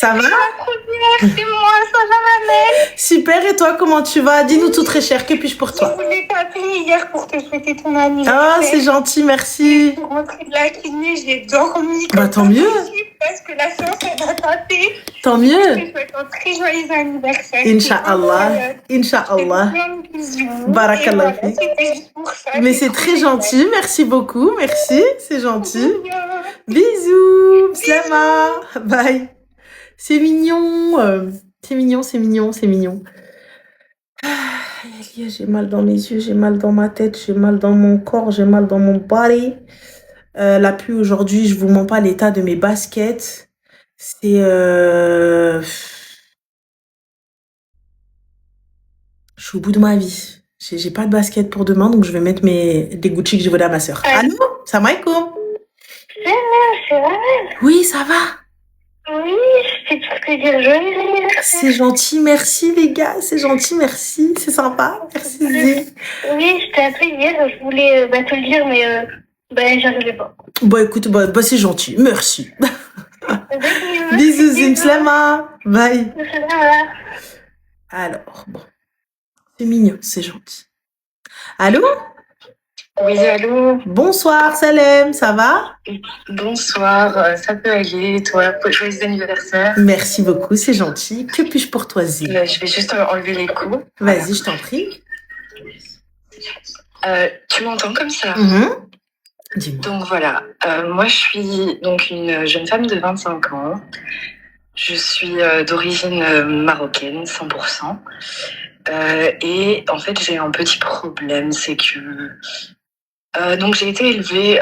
Ça va? La première, c'est moi, ça va ma mère? Super, et toi, comment tu vas? Dis-nous tout très cher, que puis-je pour Je toi? voulais t'appeler hier pour te souhaiter ton Ah, anniversaire. c'est gentil, Je merci. suis rentrée de la kiné, j'ai dormi Bah, comme tant pas mieux. possible parce que la séance elle a tapé. Tant Je mieux. te souhaite un très joyeux anniversaire. Inch'Allah. Je te fais Inch'Allah. plein de bisous. Et Barakallah voilà, fik. c'était juste pour ça. Mais C'est c'est trop très génial. gentil, merci beaucoup, merci, c'est gentil. Bisous. Bisous, Slama, bye. C'est mignon, c'est mignon, c'est mignon, c'est mignon. J'ai mal dans mes yeux, j'ai mal dans ma tête, j'ai mal dans mon corps, j'ai mal dans mon body. La pluie aujourd'hui, je vous mens pas l'état de mes baskets. C'est... Je suis au bout de ma vie. J'ai pas de basket pour demain, donc je vais mettre des Gucci que j'ai volés à ma soeur. Allô? Salam alaikum. C'est vrai. Oui, ça va. Oui, c'était pour te dire joyeux anniversaire. C'est gentil, merci les gars, c'est gentil, merci, c'est sympa, merci Zé. Oui, je t'ai appelé hier, je voulais te le dire, mais j'arrivais pas. Bon écoute, c'est gentil, merci. Bisous Zim Slama, bye. Alors, bon, c'est mignon, c'est gentil. Allô? Oui, allô? Bonsoir Salem, ça va? Bonsoir, ça peut aller, toi, joyeux anniversaire. Merci beaucoup, c'est gentil. Que puis-je pour toi Zé? Je vais juste enlever les coups. Vas-y, je t'en prie. Tu m'entends comme ça? Dis-moi. Donc voilà, moi je suis donc une jeune femme de 25 ans. Je suis d'origine marocaine, 100%. Et en fait, j'ai un petit problème, c'est que donc j'ai été élevée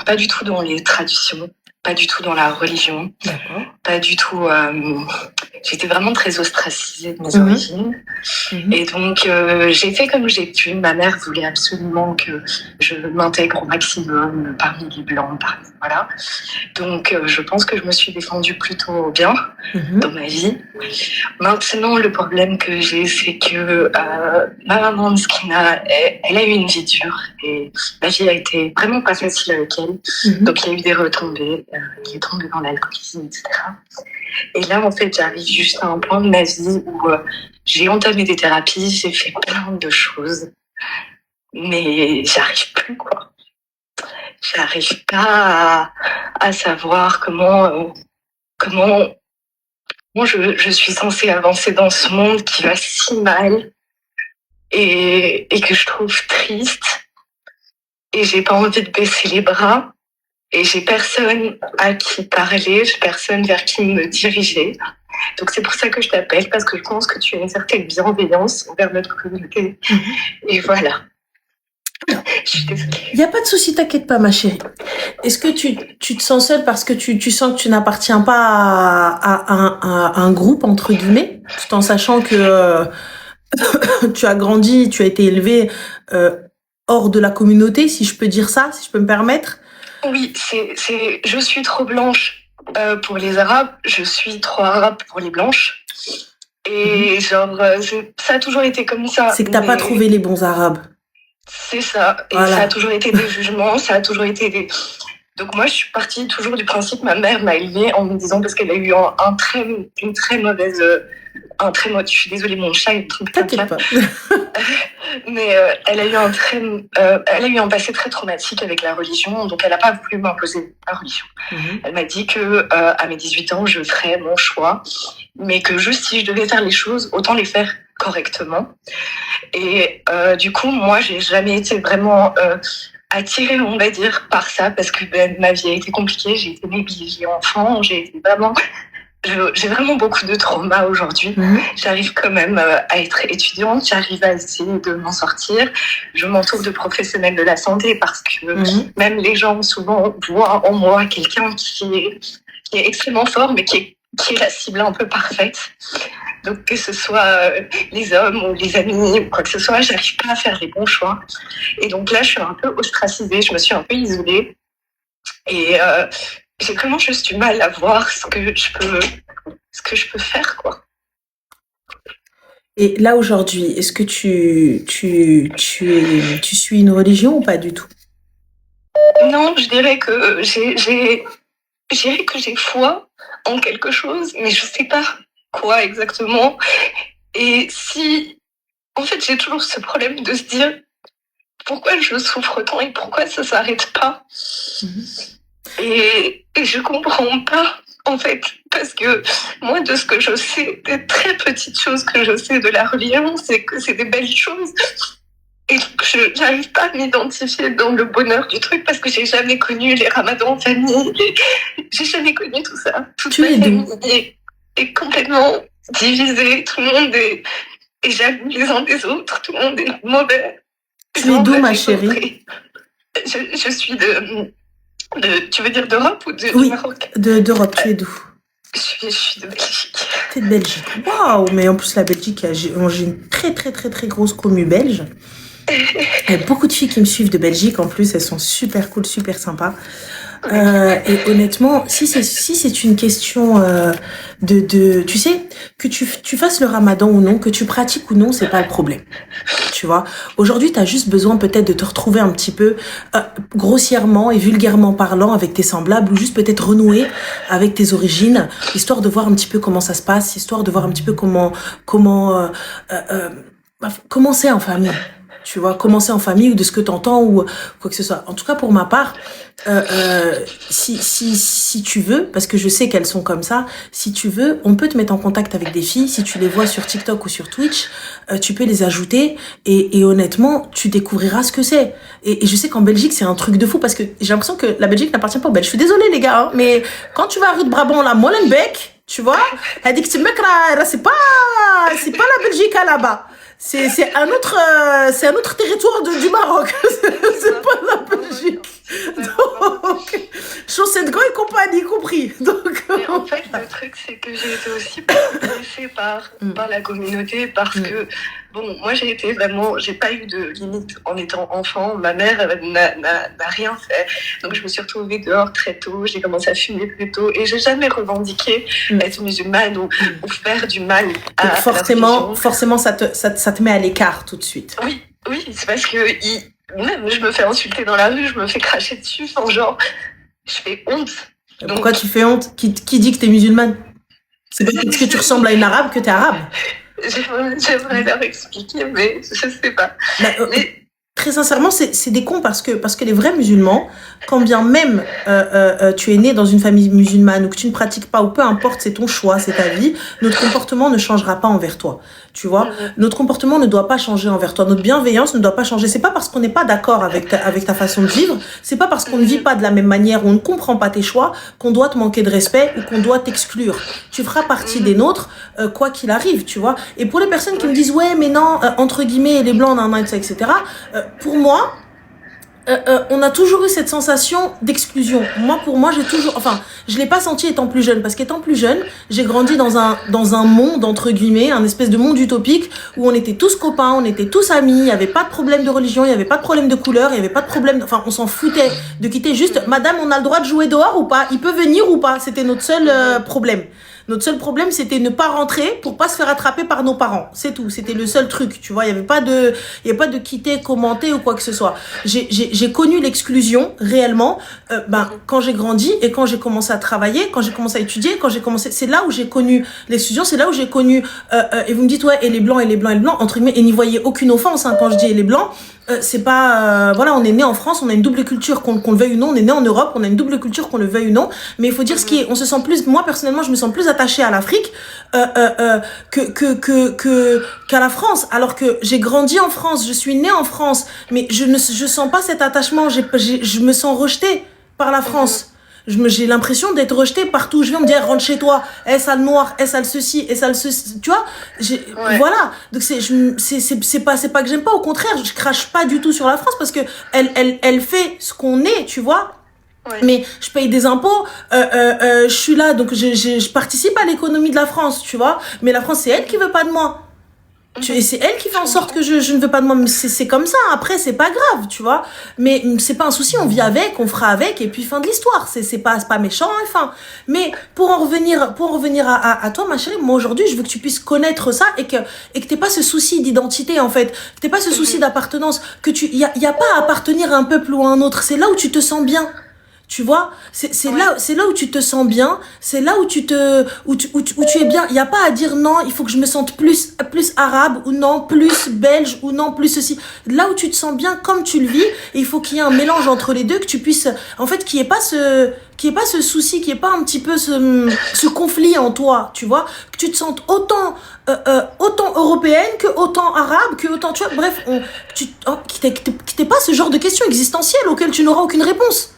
pas du tout dans les traditions, pas du tout dans la religion, pas du tout. J'étais vraiment très ostracisée de mes origines. Et donc j'ai fait comme j'ai pu. Ma mère voulait absolument que je m'intègre au maximum parmi les blancs, voilà. Donc je pense que je me suis défendue plutôt bien dans ma vie. Maintenant, le problème que j'ai, c'est que ma maman Mskina, elle a eu une vie dure et la vie a été vraiment pas facile avec elle. Donc il y a eu des retombées, elle est tombée dans l'alcoolisme, etc. Et là, en fait, j'arrive juste à un point de ma vie où j'ai entamé des thérapies, j'ai fait plein de choses, mais j'arrive plus, quoi. J'arrive pas à savoir comment je suis censée avancer dans ce monde qui va si mal et que je trouve triste. Et j'ai pas envie de baisser les bras. Et j'ai personne à qui parler, j'ai personne vers qui me diriger. Donc c'est pour ça que je t'appelle, parce que je pense que tu as une certaine bienveillance envers notre communauté. Et voilà. Je suis désolée. Il n'y a pas de souci, t'inquiète pas ma chérie. Est-ce que tu te sens seule parce que tu sens que tu n'appartiens pas à un groupe, entre guillemets, tout en sachant que tu as grandi, tu as été élevée hors de la communauté, si je peux dire ça, si je peux me permettre? Oui, je suis trop blanche pour les Arabes, je suis trop arabe pour les blanches. Et genre, ça a toujours été comme ça. C'est que t'as pas trouvé les bons Arabes. C'est ça. Et voilà. Ça a toujours été des jugements, ça a toujours été des... Donc moi, je suis partie toujours du principe, ma mère m'a élevée en me disant, parce qu'elle a eu une très mauvaise... je suis désolée, mon chat est T'inquiète pas. Mais elle a eu un passé très traumatique avec la religion, donc elle n'a pas voulu m'imposer la religion. Elle m'a dit que à mes 18 ans, je ferais mon choix, mais que juste si je devais faire les choses, autant les faire correctement. Et du coup, moi, j'ai jamais été vraiment attirée, on va dire, par ça, parce que ma vie a été compliquée, j'ai été négligée enfant, j'ai vraiment beaucoup de traumas aujourd'hui. J'arrive quand même à être étudiante, j'arrive à essayer de m'en sortir. Je m'entoure de professionnels de la santé parce que même les gens souvent voient en moi quelqu'un qui est extrêmement fort, mais qui est la cible un peu parfaite. Donc que ce soit les hommes ou les amis ou quoi que ce soit, j'arrive pas à faire les bons choix. Et donc là, je suis un peu ostracisée, je me suis un peu isolée. Et j'ai vraiment juste du mal à voir ce que je peux faire, quoi. Et là, aujourd'hui, est-ce que tu suis une religion ou pas du tout? Non, je dirais que j'ai foi en quelque chose, mais je sais pas quoi exactement. Et si, en fait, j'ai toujours ce problème de se dire pourquoi je souffre tant et pourquoi ça s'arrête pas. Et je comprends pas, en fait, parce que moi, de ce que je sais, des très petites choses que je sais de la religion, c'est que c'est des belles choses. Et je n'arrive pas à m'identifier dans le bonheur du truc parce que j'ai jamais connu les ramadans en famille. J'ai jamais connu tout ça. Toute ma famille est complètement divisée. Tout le monde est jaloux les uns des autres. Tout le monde est mauvais. Tu es d'où, ma chérie? Je suis de... Tu veux dire d'Europe ou oui, du Maroc? d'Europe, tu es d'où? Je suis de Belgique. T'es de Belgique. Waouh! Mais en plus, la Belgique, j'ai une très grosse commu belge. Il y a beaucoup de filles qui me suivent de Belgique. En plus, elles sont super cool, super sympas. Et honnêtement, si c'est une question tu sais, que tu fasses le ramadan ou non, que tu pratiques ou non, c'est pas le problème. Tu vois, aujourd'hui, t'as juste besoin peut-être de te retrouver un petit peu grossièrement et vulgairement parlant avec tes semblables, ou juste peut-être renouer avec tes origines, histoire de voir un petit peu comment ça se passe, histoire de voir un petit peu comment c'est en famille. Tu vois, commencer en famille ou de ce que t'entends ou quoi que ce soit. En tout cas, pour ma part, si tu veux, parce que je sais qu'elles sont comme ça, si tu veux, on peut te mettre en contact avec des filles. Si tu les vois sur TikTok ou sur Twitch, tu peux les ajouter et honnêtement, tu découvriras ce que c'est. Et je sais qu'en Belgique, c'est un truc de fou parce que j'ai l'impression que la Belgique n'appartient pas aux Belges. Je suis désolée, les gars, hein, mais quand tu vas à rue de Brabant, là, Molenbeek, tu vois, elle dit que c'est pas la Belgique à là-bas. C'est un autre territoire du Maroc. C'est pas la Belgique. Donc, Chaussettes Gants et compagnie compris. Donc, mais en fait, le truc, c'est que j'ai été aussi blessée par la communauté parce que, bon, moi, j'ai pas eu de limite en étant enfant. Ma mère n'a rien fait. Donc, je me suis retrouvée dehors très tôt. J'ai commencé à fumer très tôt et j'ai jamais revendiqué être musulmane ou faire du mal à donc forcément, ça te met à l'écart tout de suite. Oui, c'est parce que même je me fais insulter dans la rue, je me fais cracher dessus, enfin genre, je fais honte. Donc, pourquoi tu fais honte? Qui dit que t'es musulmane? C'est pas parce que tu ressembles à une arabe que t'es arabe. J'aimerais leur expliquer, mais je sais pas. Mais très sincèrement, c'est des cons parce que les vrais musulmans, quand bien même tu es né dans une famille musulmane ou que tu ne pratiques pas ou peu importe, c'est ton choix, c'est ta vie, notre comportement ne changera pas envers toi. Tu vois, notre comportement ne doit pas changer envers toi. Notre bienveillance ne doit pas changer. C'est pas parce qu'on n'est pas d'accord avec ta façon de vivre, c'est pas parce qu'on ne vit pas de la même manière ou on ne comprend pas tes choix qu'on doit te manquer de respect ou qu'on doit t'exclure. Tu feras partie des nôtres, quoi qu'il arrive, tu vois. Et pour les personnes qui me disent ouais mais non, entre guillemets les blancs, etc. Pour moi, on a toujours eu cette sensation d'exclusion. Pour moi, je l'ai pas senti étant plus jeune, parce qu'étant plus jeune, j'ai grandi dans un monde, entre guillemets, un espèce de monde utopique, où on était tous copains, on était tous amis, il y avait pas de problème de religion, il y avait pas de problème de couleur, il y avait pas de problème, on s'en foutait de quitter juste, madame, on a le droit de jouer dehors ou pas? Il peut venir ou pas? C'était notre seul problème. Notre seul problème, c'était ne pas rentrer pour pas se faire attraper par nos parents. C'est tout. C'était le seul truc, tu vois. Il y avait pas de quitter, commenter ou quoi que ce soit. J'ai connu l'exclusion réellement, quand j'ai grandi et quand j'ai commencé à travailler, quand j'ai commencé à étudier, c'est là où j'ai connu l'exclusion, c'est là où j'ai connu, et vous me dites, ouais, et les blancs, entre guillemets, et n'y voyez aucune offense, hein, quand je dis et les blancs, c'est pas, on est né en France, on a une double culture, qu'on le veuille ou non, on est né en Europe, on a une double culture, qu'on le veuille ou non, mais il faut dire ce qui est, on se sent plus, moi personnellement, je me sens plus attachée à l'Afrique, qu'à la France, alors que j'ai grandi en France, je suis née en France, mais je sens pas cet attachement, je me sens rejetée par la France. J'ai l'impression d'être rejetée partout où je viens, me dire rentre chez toi, ça le noir, ça le ceci, ça le ceci, tu vois, voilà. Donc c'est pas que j'aime pas, au contraire, je crache pas du tout sur la France parce que elle fait ce qu'on est, tu vois. Mais je paye des impôts, je suis là, donc je participe à l'économie de la France, tu vois. Mais la France, c'est elle qui veut pas de moi. Et c'est elle qui fait en sorte que je ne veux pas de moi. C'est comme ça. Après, c'est pas grave, tu vois. Mais c'est pas un souci. On vit avec, on fera avec, et puis fin de l'histoire. C'est pas méchant, enfin. Mais pour en revenir à toi, ma chérie, moi aujourd'hui, je veux que tu puisses connaître ça et que t'aies pas ce souci d'identité, en fait. Que t'aies pas ce souci d'appartenance. Y a pas à appartenir à un peuple ou à un autre. C'est là où tu te sens bien. Tu vois, c'est là où tu te sens bien, c'est là où où tu es bien. Il y a pas à dire non, il faut que je me sente plus arabe ou non, plus belge ou non, plus ceci. Là où tu te sens bien comme tu le vis, et il faut qu'il y ait un mélange entre les deux, que tu puisses, en fait, qu'il y ait pas ce souci, qu'il y ait pas un petit peu ce conflit en toi, tu vois, que tu te sentes autant européenne que autant arabe, que autant, tu vois, bref, qu'il t'ait pas ce genre de questions existentielles auxquelles tu n'auras aucune réponse.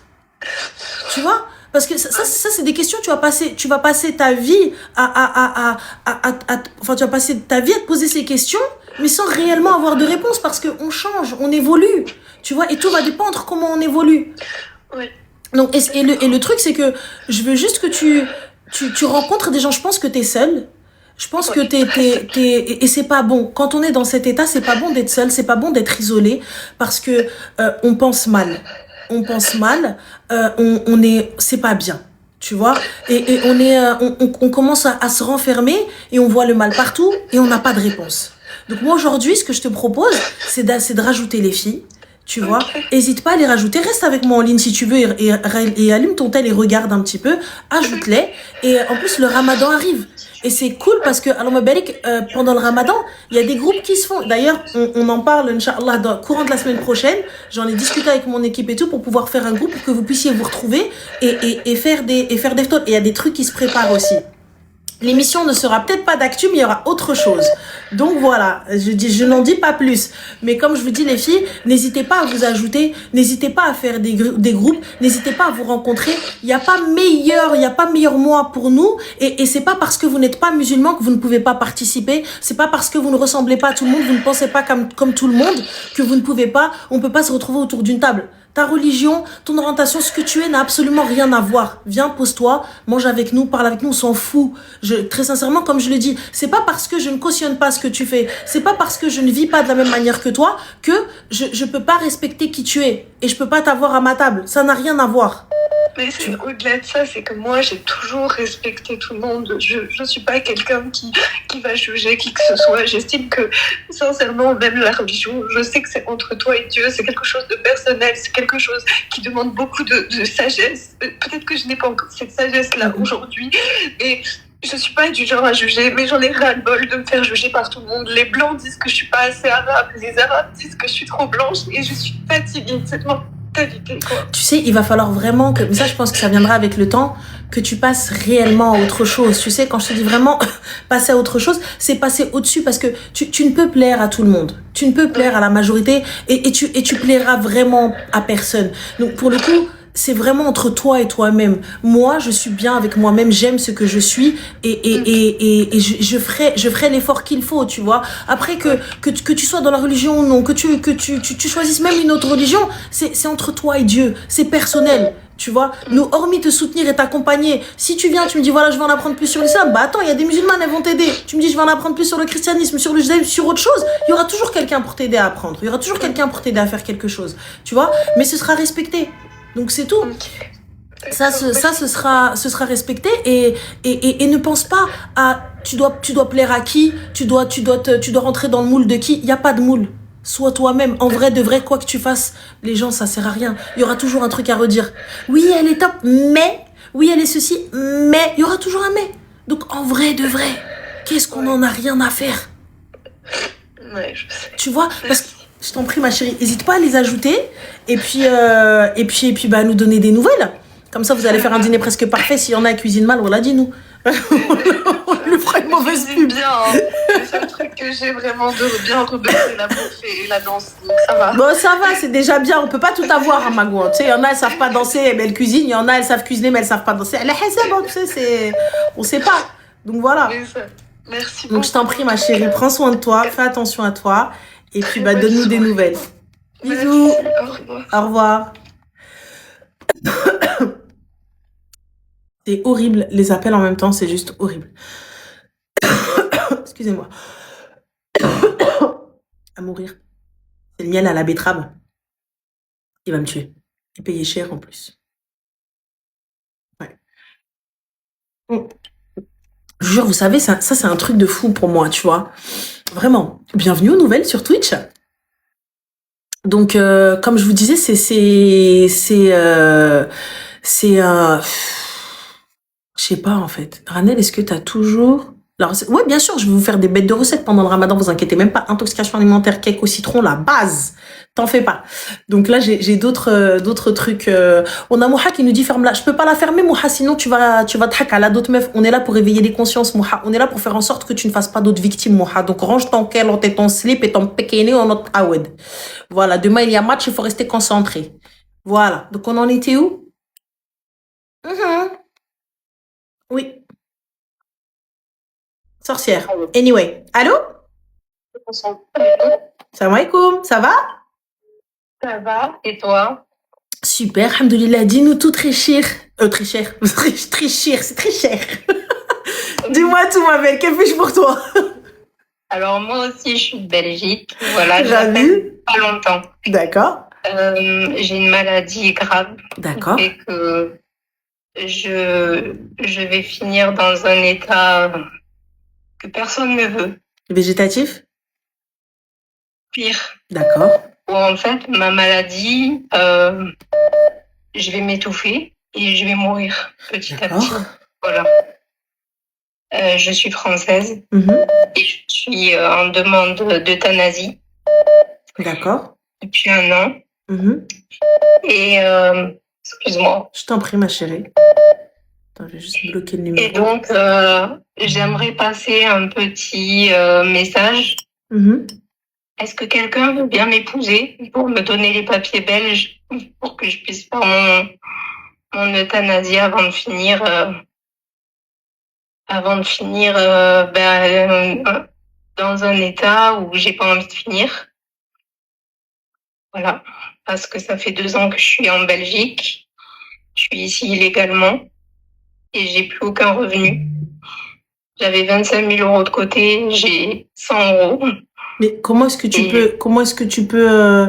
Tu vois? Parce que ça c'est des questions, tu vas passer ta vie enfin, tu vas passer ta vie à te poser ces questions, mais sans réellement avoir de réponse parce qu'on change, on évolue. Tu vois? Et tout va dépendre comment on évolue. Oui. Donc, et le truc, c'est que je veux juste que tu rencontres des gens. Je pense que t'es seule. Je pense que et c'est pas bon. Quand on est dans cet état, c'est pas bon d'être seul, c'est pas bon d'être isolé parce que, on pense mal. On pense mal, c'est pas bien. Tu vois? Et on commence à se renfermer et on voit le mal partout et on n'a pas de réponse. Donc moi aujourd'hui, ce que je te propose, c'est de rajouter les filles. Tu vois, hésite pas à les rajouter. Reste avec moi en ligne si tu veux et allume ton tel et regarde un petit peu. Ajoute-les. Et en plus, le ramadan arrive. Et c'est cool parce que, alors, pendant le ramadan, il y a des groupes qui se font. D'ailleurs, on en parle, Inch'Allah, dans le courant de la semaine prochaine. J'en ai discuté avec mon équipe et tout pour pouvoir faire un groupe pour que vous puissiez vous retrouver et faire des iftar. Et il y a des trucs qui se préparent aussi. L'émission ne sera peut-être pas d'actu, mais il y aura autre chose. Donc voilà, je n'en dis pas plus. Mais comme je vous dis les filles, n'hésitez pas à vous ajouter, n'hésitez pas à faire des groupes, n'hésitez pas à vous rencontrer. Il n'y a pas meilleur mois pour nous. Et c'est pas parce que vous n'êtes pas musulman que vous ne pouvez pas participer. C'est pas parce que vous ne ressemblez pas à tout le monde, vous ne pensez pas comme tout le monde que vous ne pouvez pas. On peut pas se retrouver autour d'une table. Ta religion, ton orientation, ce que tu es n'a absolument rien à voir. Viens, pose-toi, mange avec nous, parle avec nous, on s'en fout. Très sincèrement, comme je le dis, c'est pas parce que je ne cautionne pas ce que tu fais, c'est pas parce que je ne vis pas de la même manière que toi que je peux pas respecter qui tu es et je peux pas t'avoir à ma table. Ça n'a rien à voir. Mais c'est au-delà de ça, c'est que moi j'ai toujours respecté tout le monde. Je suis pas quelqu'un qui va juger qui que ce soit. J'estime que sincèrement, même la religion, je sais que c'est entre toi et Dieu, c'est quelque chose de personnel, c'est quelque chose qui demande beaucoup de sagesse. Peut-être que je n'ai pas encore cette sagesse-là aujourd'hui, mais je suis pas du genre à juger, mais j'en ai ras-le-bol de me faire juger par tout le monde. Les blancs disent que je suis pas assez arabe, les arabes disent que je suis trop blanche et je suis fatiguée de cette mentalité, quoi. Tu sais, il va falloir vraiment que, mais ça je pense que ça viendra avec le temps, que tu passes réellement à autre chose. Tu sais, quand je te dis vraiment passer à autre chose, c'est passer au-dessus parce que tu ne peux plaire à tout le monde. Tu ne peux plaire à la majorité et tu plairas vraiment à personne. Donc pour le coup, c'est vraiment entre toi et toi-même. Moi, je suis bien avec moi-même, j'aime ce que je suis et je ferai l'effort qu'il faut, tu vois. Après que tu sois dans la religion ou non, que tu choisisses même une autre religion, c'est entre toi et Dieu, c'est personnel. Tu vois, nous, hormis te soutenir et t'accompagner, si tu viens, tu me dis, voilà, je vais en apprendre plus sur l'islam, bah attends, il y a des musulmanes, elles vont t'aider. Tu me dis, je vais en apprendre plus sur le christianisme, sur le judaïsme, sur autre chose, il y aura toujours quelqu'un pour t'aider à apprendre. Il y aura toujours quelqu'un pour t'aider à faire quelque chose. Tu vois, mais ce sera respecté. Donc c'est tout. Ça, ce sera respecté et ne pense pas à, tu dois plaire à qui, tu dois rentrer dans le moule de qui. Il n'y a pas de moule. Sois toi-même. En vrai, de vrai, quoi que tu fasses, les gens, ça sert à rien. Il y aura toujours un truc à redire. Oui, elle est top, mais, oui, elle est ceci, mais, il y aura toujours un mais. Donc, en vrai, de vrai, qu'est-ce qu'on en a rien à faire? Ouais, je sais. Tu vois? Parce que, je t'en prie, ma chérie, n'hésite pas à les ajouter et puis, bah, nous donner des nouvelles. Comme ça, vous allez faire un dîner presque parfait. S'il y en a qui cuisinent mal, on l'a dit, nous. On lui fera une mauvaise pub. Bien, hein. Le seul truc que j'ai vraiment de bien rebelle, c'est la bouffe et la danse. Donc ça va. Bon, ça va, c'est déjà bien. On peut pas tout avoir, hein, Magou. Tu sais, il y en a, elles savent pas danser, mais elles cuisinent. Il y en a, elles savent cuisiner, mais elles savent pas danser. Tu sais, on sait pas. Donc voilà. Merci beaucoup. Donc je t'en prie, ma chérie, prends soin de toi, fais attention à toi. Et puis, bah, donne-nous des nouvelles. Bisous. Au revoir. C'est horrible, les appels en même temps, c'est juste horrible. Excusez-moi. À mourir. C'est le miel à la betterave. Il va me tuer. Et payer cher en plus. Ouais. Je vous jure, vous savez, ça c'est un truc de fou pour moi, tu vois. Vraiment. Bienvenue aux nouvelles sur Twitch. Donc, comme je vous disais, C'est, je sais pas en fait. Ranel, est-ce que t'as toujours... Alors, ouais, bien sûr, je vais vous faire des bêtes de recettes pendant le ramadan, vous inquiétez même pas. Intoxication alimentaire, cake au citron, la base. T'en fais pas. Donc là, j'ai d'autres trucs. On a Mouha qui nous dit ferme-la. Je peux pas la fermer, Mouha, sinon tu vas te hack à la d'autres meufs. On est là pour réveiller les consciences, Mouha. On est là pour faire en sorte que tu ne fasses pas d'autres victimes, Mouha. Donc range ton kelote et ton slip et ton pekéné en notre awed. Voilà, demain il y a match, il faut rester concentré. Voilà. Donc on en était où? Mhm. Oui, sorcière. Anyway. Allô? Salam alaikum, ça va? Ça va? Et toi? Super, alhamdoulilah. Dis-nous tout très cher. Très cher. Très cher, c'est très cher. Dis-moi tout, ma belle. Que puis-je pour toi? Alors moi aussi, je suis de Belgique. Voilà, Ravi. pas longtemps. D'accord. J'ai une maladie grave D'accord. et que je vais finir dans un état que personne ne veut. Végétatif? Pire. D'accord. Où en fait, ma maladie, je vais m'étouffer et je vais mourir petit à petit. D'accord. Voilà. Je suis française Mhm. et je suis en demande d'euthanasie D'accord. depuis 1 an. Mhm. Et excuse-moi. Je t'en prie, ma chérie. Attends, je vais juste bloquer le Et numéro. donc, j'aimerais passer un petit message. Mhm. Est-ce que quelqu'un veut bien m'épouser pour me donner les papiers belges pour que je puisse faire mon euthanasie avant de finir, dans un état où j'ai pas envie de finir. Voilà. Parce que ça fait 2 ans que je suis en Belgique. Je suis ici illégalement et j'ai plus aucun revenu. J'avais 25 000 euros de côté, j'ai 100 euros. Mais comment est-ce que tu peux euh,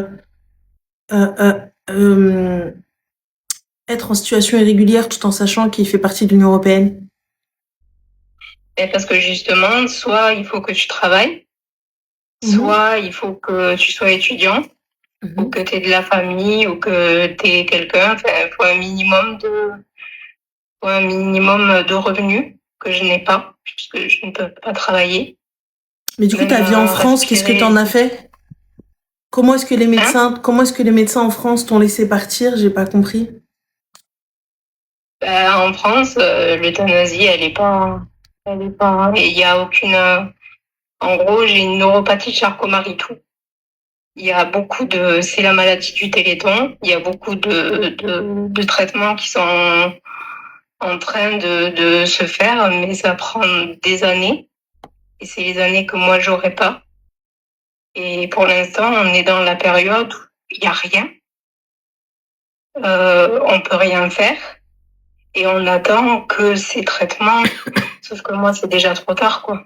euh, euh, être en situation irrégulière tout en sachant qu'il fait partie de l'Union européenne? Et parce que justement, soit il faut que tu travailles, soit il faut que tu sois étudiant, ou que tu aies de la famille, ou que tu aies quelqu'un. Enfin, il faut un minimum de revenus que je n'ai pas, puisque je ne peux pas travailler. Mais du coup, ta vie en France, qu'est-ce que t'en as fait? Comment est-ce que les médecins en France t'ont laissé partir? J'ai pas compris. En France, l'euthanasie, elle est pas, et il y a aucune, en gros, j'ai une neuropathie de Charcot-Marie-Tooth. Il y a c'est la maladie du Téléthon. Il y a beaucoup de traitements qui sont en train de se faire, mais ça prend des années. Et c'est les années que moi, j'aurais pas. Et pour l'instant, on est dans la période où il n'y a rien. On peut rien faire. Et on attend que ces traitements, sauf que moi, c'est déjà trop tard, quoi.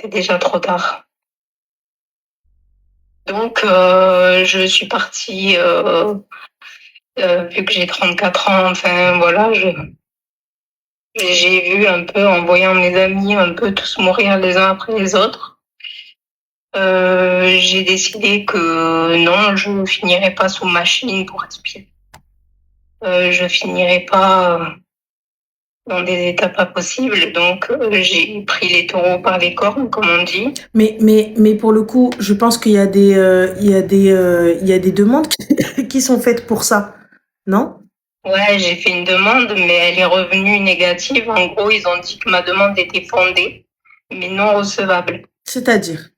C'est déjà trop tard. Donc, je suis partie, vu que j'ai 34 ans, enfin, voilà, j'ai vu un peu, en voyant mes amis un peu tous mourir les uns après les autres, j'ai décidé que non, je ne finirai pas sous machine pour aspirer. Je finirai pas dans des états pas possibles, donc j'ai pris les taureaux par les cornes, comme on dit. Mais pour le coup, je pense qu'il y a il y a des demandes qui sont faites pour ça, non? Ouais, j'ai fait une demande, mais elle est revenue négative. En gros, ils ont dit que ma demande était fondée, mais non recevable. C'est-à-dire?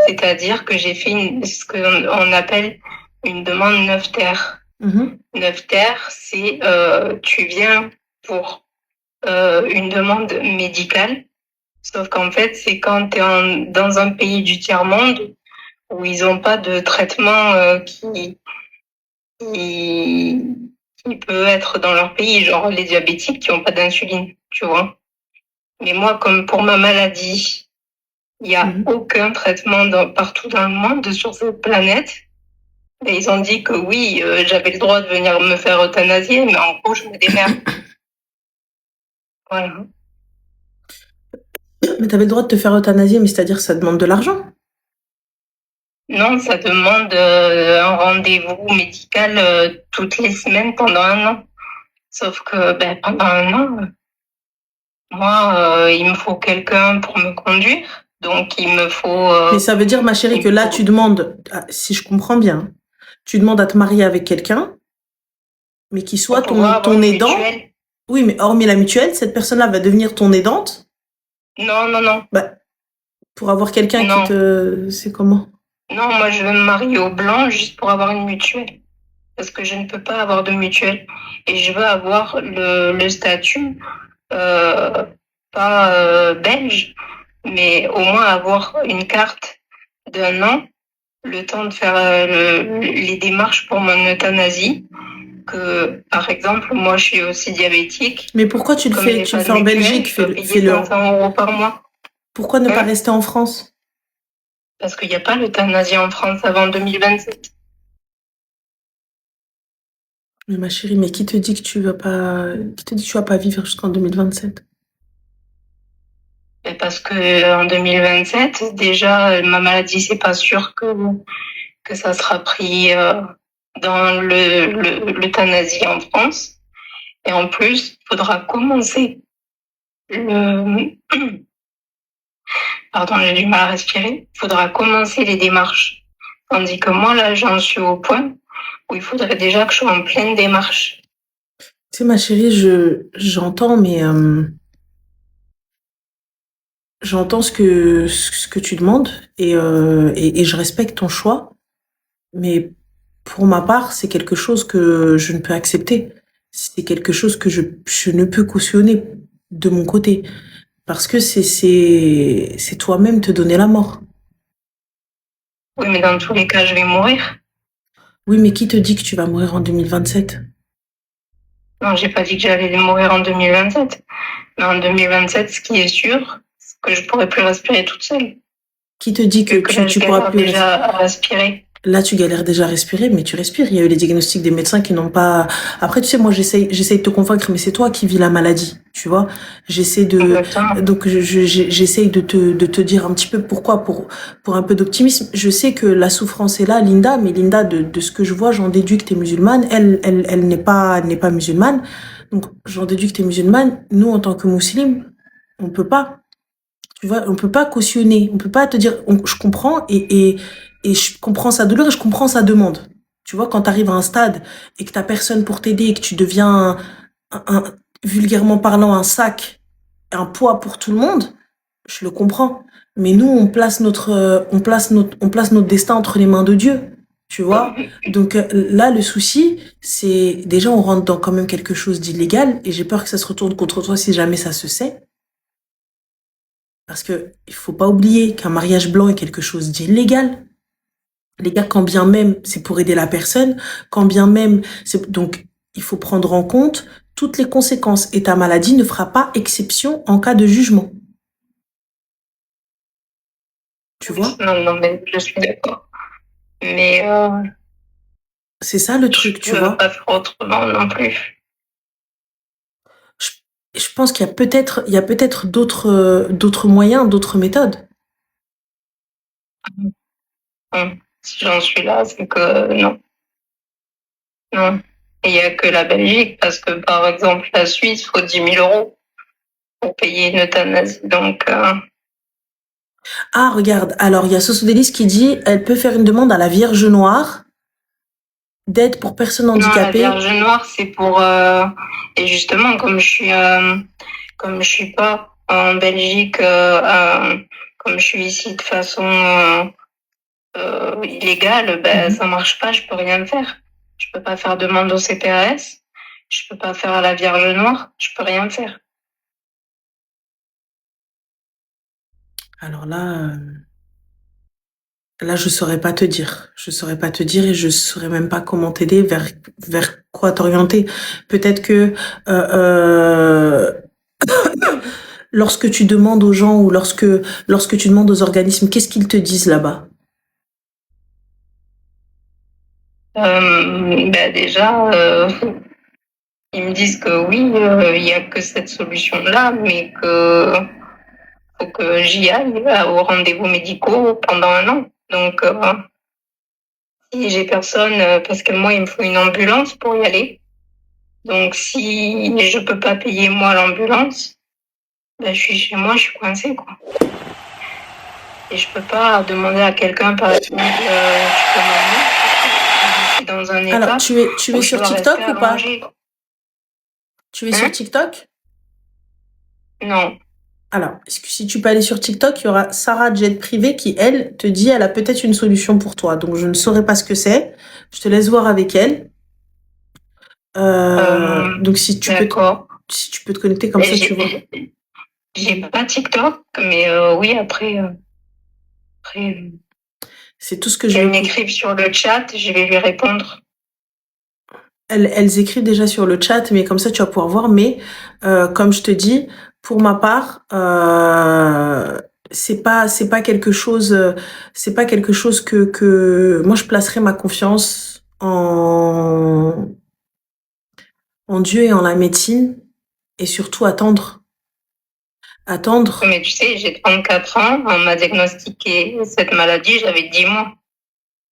C'est-à-dire que j'ai fait ce qu'on appelle une demande 9 terres. 9 terres, c'est tu viens pour une demande médicale, sauf qu'en fait, c'est quand tu es dans un pays du tiers-monde où ils n'ont pas de traitement qui peut être dans leur pays, genre les diabétiques qui n'ont pas d'insuline, tu vois. Mais moi, comme pour ma maladie, il n'y a aucun traitement partout dans le monde, sur cette planète, et ils ont dit que oui, j'avais le droit de venir me faire euthanasier, mais en gros, je me démerde. Voilà. Mais t'avais le droit de te faire euthanasier, mais c'est-à-dire que ça demande de l'argent. Non, ça demande un rendez-vous médical toutes les semaines pendant un an. Sauf que pendant un an, moi, il me faut quelqu'un pour me conduire. Donc, il me faut... Mais ça veut dire, ma chérie, que là, tu demandes, si je comprends bien, tu demandes à te marier avec quelqu'un, mais qui soit ton aidant. Mutuelle. Oui, mais hormis la mutuelle, cette personne-là va devenir ton aidante. Non, non, non. Pour avoir quelqu'un qui te... C'est comment? Non, moi, je veux me marier au blanc juste pour avoir une mutuelle. Parce que je ne peux pas avoir de mutuelle. Et je veux avoir le statut, pas belge, mais au moins avoir une carte d'un an, le temps de faire les démarches pour mon euthanasie. Que, par exemple, moi, je suis aussi diabétique. Mais pourquoi tu le fais en Belgique? Fais-le. 500 € par mois. Pourquoi ne pas rester en France? Parce qu'il n'y a pas l'euthanasie en France avant 2027. Mais ma chérie, mais qui te dit que tu vas pas vivre jusqu'en 2027? Parce que en 2027, déjà, ma maladie, c'est pas sûr que ça sera pris dans l'euthanasie en France. Et en plus, il faudra commencer Pardon, j'ai du mal à respirer. Il faudra commencer les démarches. Tandis que moi, là, j'en suis au point où il faudrait déjà que je sois en pleine démarche. Tu sais, ma chérie, j'entends, mais j'entends ce que tu demandes et je respecte ton choix. Mais pour ma part, c'est quelque chose que je ne peux accepter. C'est quelque chose que je ne peux cautionner de mon côté. Parce que c'est toi-même te donner la mort. Oui, mais dans tous les cas, je vais mourir. Oui, mais qui te dit que tu vas mourir en 2027? Non, j'ai pas dit que j'allais mourir en 2027. Mais en 2027, ce qui est sûr, c'est que je pourrai plus respirer toute seule. Qui te dit que tu pourras plus respirer? Là, tu galères déjà à respirer, mais tu respires. Il y a eu les diagnostics des médecins qui n'ont pas... Après, tu sais, moi, j'essaye de te convaincre, mais c'est toi qui vis la maladie, tu vois. J'essaie de... Exactement. Donc, j'essaye de te dire un petit peu pourquoi, pour un peu d'optimisme. Je sais que la souffrance est là, Linda, mais Linda, de ce que je vois, j'en déduis que t'es musulmane. Elle n'est pas musulmane. Donc, j'en déduis que t'es musulmane. Nous, en tant que musulmans, on peut pas. Tu vois, on peut pas cautionner, on peut pas te dire, je comprends et je comprends sa douleur et je comprends sa demande. Tu vois, quand tu arrives à un stade et que t'as personne pour t'aider et que tu deviens vulgairement parlant, un sac, un poids pour tout le monde, je le comprends. Mais nous, on place notre destin entre les mains de Dieu. Tu vois? Donc là, le souci, c'est déjà on rentre dans quand même quelque chose d'illégal et j'ai peur que ça se retourne contre toi si jamais ça se sait. Parce que il faut pas oublier qu'un mariage blanc est quelque chose d'illégal. Les gars, quand bien même c'est pour aider la personne, quand bien même c'est donc il faut prendre en compte toutes les conséquences et ta maladie ne fera pas exception en cas de jugement. Tu vois? Non, mais je suis d'accord. Mais c'est ça le truc, tu vois? Pas faire autrement non plus. Je pense qu'il y a peut-être d'autres moyens, d'autres méthodes. Si j'en suis là, c'est que non. Non. Il n'y a que la Belgique, parce que par exemple, la Suisse, il faut 10 000 € pour payer une euthanasie. Donc. Ah, regarde, alors il y a Sosodélis qui dit elle peut faire une demande à la Vierge Noire d'aide pour personnes handicapées. Non, la Vierge Noire, c'est pour... et justement, comme je suis pas en Belgique, comme je suis ici de façon illégale, ça marche pas, je peux rien faire. Je peux pas faire demande au CPAS, je peux pas faire à la Vierge Noire, je peux rien faire. Alors là... Là, je saurais pas te dire. Je saurais pas te dire et je saurais même pas comment t'aider, vers quoi t'orienter. Peut-être que lorsque tu demandes aux gens ou lorsque tu demandes aux organismes, qu'est-ce qu'ils te disent là-bas? Déjà, ils me disent que oui, il y a que cette solution-là, mais que faut que j'y aille aux rendez-vous médicaux pendant un an. Donc, si j'ai personne, parce que moi, il me faut une ambulance pour y aller. Donc, si je peux pas payer moi l'ambulance, ben, je suis chez moi, je suis coincée, quoi. Et je peux pas demander à quelqu'un, par exemple, tu peux m'emmener, parce que je suis dans un Alors, état tu es où je sur dois rester TikTok ou pas? allongée. Tu es sur Hein? TikTok? Non. Alors, si tu peux aller sur TikTok, il y aura Sarah Jet Privé qui, elle, te dit elle a peut-être une solution pour toi. Donc, je ne saurais pas ce que c'est. Je te laisse voir avec elle. Donc, si tu peux D'accord. te connecter comme ça, tu vois. J'ai pas TikTok, mais oui, après, C'est tout ce que je qu'elle vais. m'écrive sur le chat, je vais lui répondre. Elles écrivent déjà sur le chat, mais comme ça, tu vas pouvoir voir. Mais comme je te dis, pour ma part, c'est pas quelque chose, que moi je placerai ma confiance en Dieu et en la médecine, et surtout attendre. Mais tu sais, j'ai 34 ans, on m'a diagnostiqué cette maladie, j'avais 10 mois.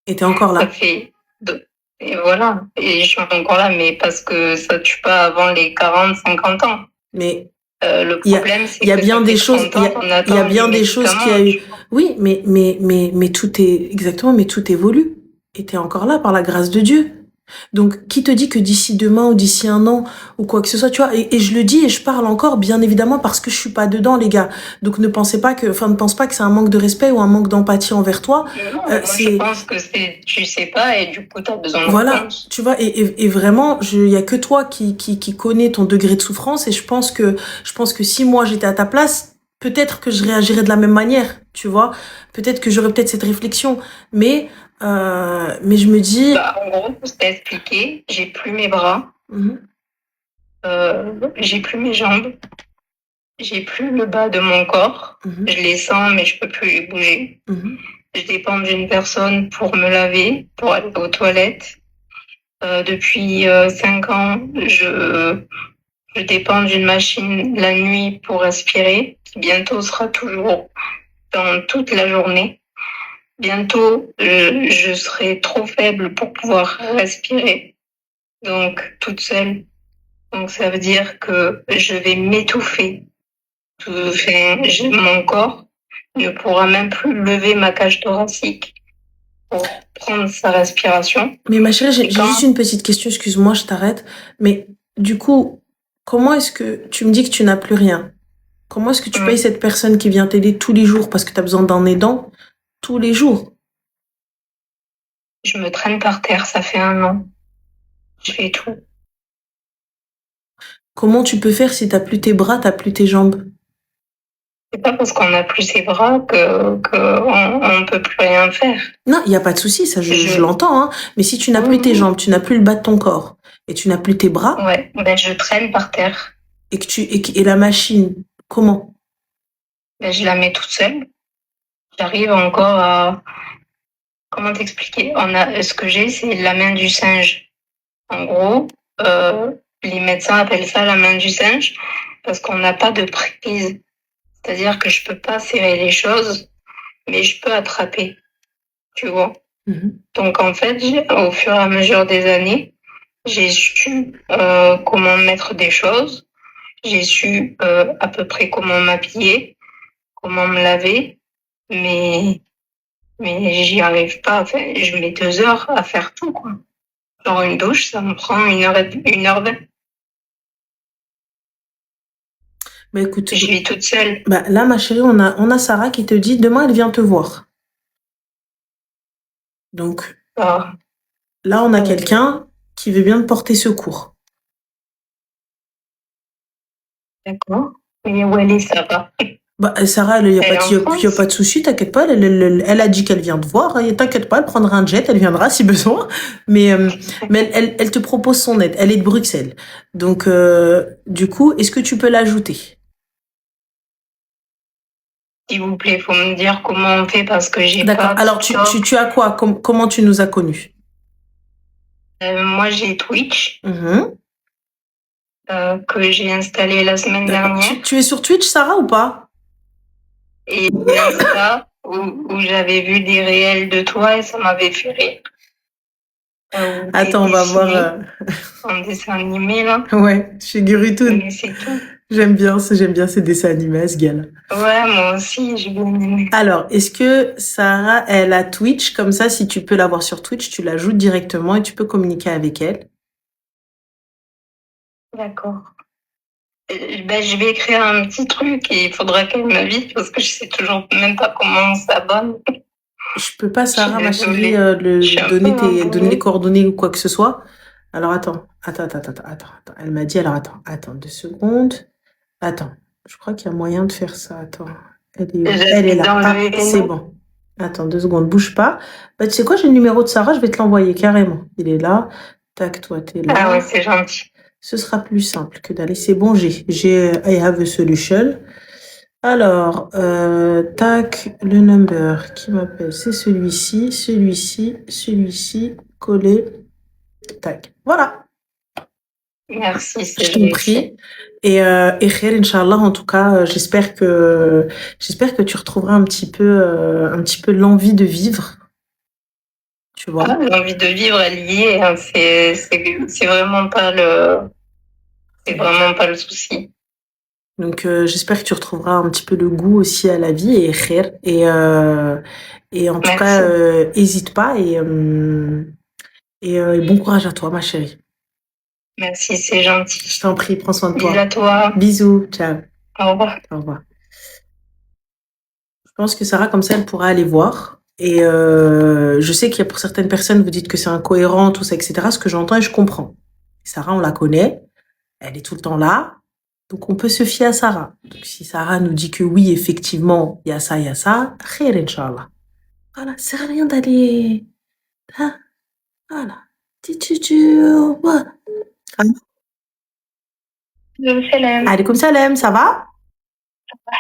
Et t'es encore Ça là. fait deux. Et voilà. Et je suis encore là, mais parce que ça tue pas avant les 40, 50 ans. Mais le problème, c'est il y a que bien ça des fait choses, 30 ans qu'on attend il y a bien les des choses qui a médicaments, eu. Oui, mais tout est exactement, mais tout évolue. Et t'es encore là par la grâce de Dieu. Donc, qui te dit que d'ici demain ou d'ici un an ou quoi que ce soit, tu vois, et je le dis et je parle encore, bien évidemment, parce que je suis pas dedans, les gars. Donc, ne pense pas que c'est un manque de respect ou un manque d'empathie envers toi. Non, moi, je pense que tu sais pas et du coup, tu as besoin de réponse. Tu vois, et vraiment, il y a que toi qui connais ton degré de souffrance, et je pense que si moi j'étais à ta place, peut-être que je réagirais de la même manière, tu vois. Peut-être que j'aurais peut-être cette réflexion, mais je me dis. En gros, pour t'expliquer, j'ai plus mes bras, j'ai plus mes jambes, j'ai plus le bas de mon corps. Je les sens, mais je peux plus les bouger. Je dépends d'une personne pour me laver, pour aller aux toilettes. Depuis 5 ans, je dépends d'une machine la nuit pour respirer, qui bientôt sera toujours dans toute la journée. Bientôt, je serai trop faible pour pouvoir respirer, donc toute seule. Donc ça veut dire que je vais m'étouffer. Mon corps ne pourra même plus lever ma cage thoracique pour prendre sa respiration. Mais ma chérie, j'ai juste une petite question, excuse-moi, je t'arrête. Mais du coup, comment est-ce que tu me dis que tu n'as plus rien? Comment est-ce que tu payes cette personne qui vient t'aider tous les jours parce que tu as besoin d'un aidant tous les jours? Je me traîne par terre, ça fait 1 an. Je fais tout. Comment tu peux faire si t'as plus tes bras, t'as plus tes jambes? C'est pas parce qu'on n'a plus ses bras qu'on peut plus rien faire. Non, il n'y a pas de souci, ça je l'entends, hein. Mais si tu n'as plus tes jambes, tu n'as plus le bas de ton corps, et tu n'as plus tes bras. Ouais, ben je traîne par terre. Et la machine, comment? Ben je la mets toute seule. J'arrive encore à... Comment t'expliquer? Ce que j'ai, c'est la main du singe. En gros, les médecins appellent ça la main du singe parce qu'on n'a pas de prise. C'est-à-dire que je peux pas serrer les choses, mais je peux attraper. Tu vois? Donc en fait, au fur et à mesure des années, j'ai su comment mettre des choses. J'ai su à peu près comment m'habiller, comment me laver, mais j'y arrive pas. Enfin, je mets 2 heures à faire tout, quoi. Genre une douche, ça me prend 1h20. Bah écoute, je vis toute seule. Bah là, ma chérie, on a Sarah qui te dit demain elle vient te voir. Donc là, on a quelqu'un qui veut bien te porter secours. D'accord. Et où elle est, Sarah? Bah, Sarah, il n'y a pas de souci, t'inquiète pas. Elle a dit qu'elle vient te voir. T'inquiète pas, elle prendra un jet, elle viendra si besoin. Mais elle te propose son aide. Elle est de Bruxelles. Donc, du coup, est-ce que tu peux l'ajouter? S'il vous plaît, faut me dire comment on fait parce que j'ai pas. D'accord. Alors, tu as quoi? Comment tu nous as connus? Moi, j'ai Twitch. Que j'ai installé la semaine dernière. Tu es sur Twitch, Sarah, ou pas? Et Insta, où j'avais vu des réels de toi et ça m'avait fait rire. Attends, on va voir. Un dessin animé, là. Ouais, chez Gurutun. Mais c'est tout. J'aime bien ces dessins animés, ce gars-là. Ouais, moi aussi, j'ai bien aimé. Alors, est-ce que Sarah, elle a Twitch? Comme ça, si tu peux la voir sur Twitch, tu l'ajoutes directement et tu peux communiquer avec elle. D'accord. Je vais écrire un petit truc et il faudra qu'elle m'invite parce que je sais toujours même pas comment on s'abonne. Je peux pas, Sarah, ma désolée. chérie, Je suis un peu donner embrouillée. les coordonnées ou quoi que ce soit. Alors, attends. Elle m'a dit, alors attends 2 secondes. Attends, je crois qu'il y a moyen de faire ça. Attends, elle est où? Elle est là. Ah, c'est bon. Attends 2 secondes, bouge pas. Bah, tu sais quoi, j'ai le numéro de Sarah, je vais te l'envoyer carrément. Il est là. Tac, toi, t'es là. Ah ouais, c'est gentil. Ce sera plus simple que d'aller. C'est bon, j'ai I have a solution. Alors, tac, le number qui m'appelle, c'est celui-ci, collé, tac. Voilà. Merci, c'est Je t'en prie. Et khair, Inch'Allah, en tout cas, j'espère que tu retrouveras un petit peu l'envie de vivre. Tu vois. Ah, l'envie de vivre, elle y est. Hein. C'est vraiment pas le souci. Donc, j'espère que tu retrouveras un petit peu le goût aussi à la vie et khair. Et en tout cas, hésite pas et bon courage à toi, ma chérie. Merci, c'est gentil. Je t'en prie, prends soin de toi. Bisous à toi. Bisous, ciao. Au revoir. Au revoir. Je pense que Sarah, comme ça, elle pourra aller voir. Et je sais qu'il y a pour certaines personnes, vous dites que c'est incohérent, tout ça, etc. Ce que j'entends et je comprends. Sarah, on la connaît. Elle est tout le temps là. Donc, on peut se fier à Sarah. Donc, si Sarah nous dit que oui, effectivement, il y a ça, khair, Inch'Allah. Voilà, ça sert à rien d'aller... Hein? Voilà. Voilà. Salam. Alaykoum salam, ça va?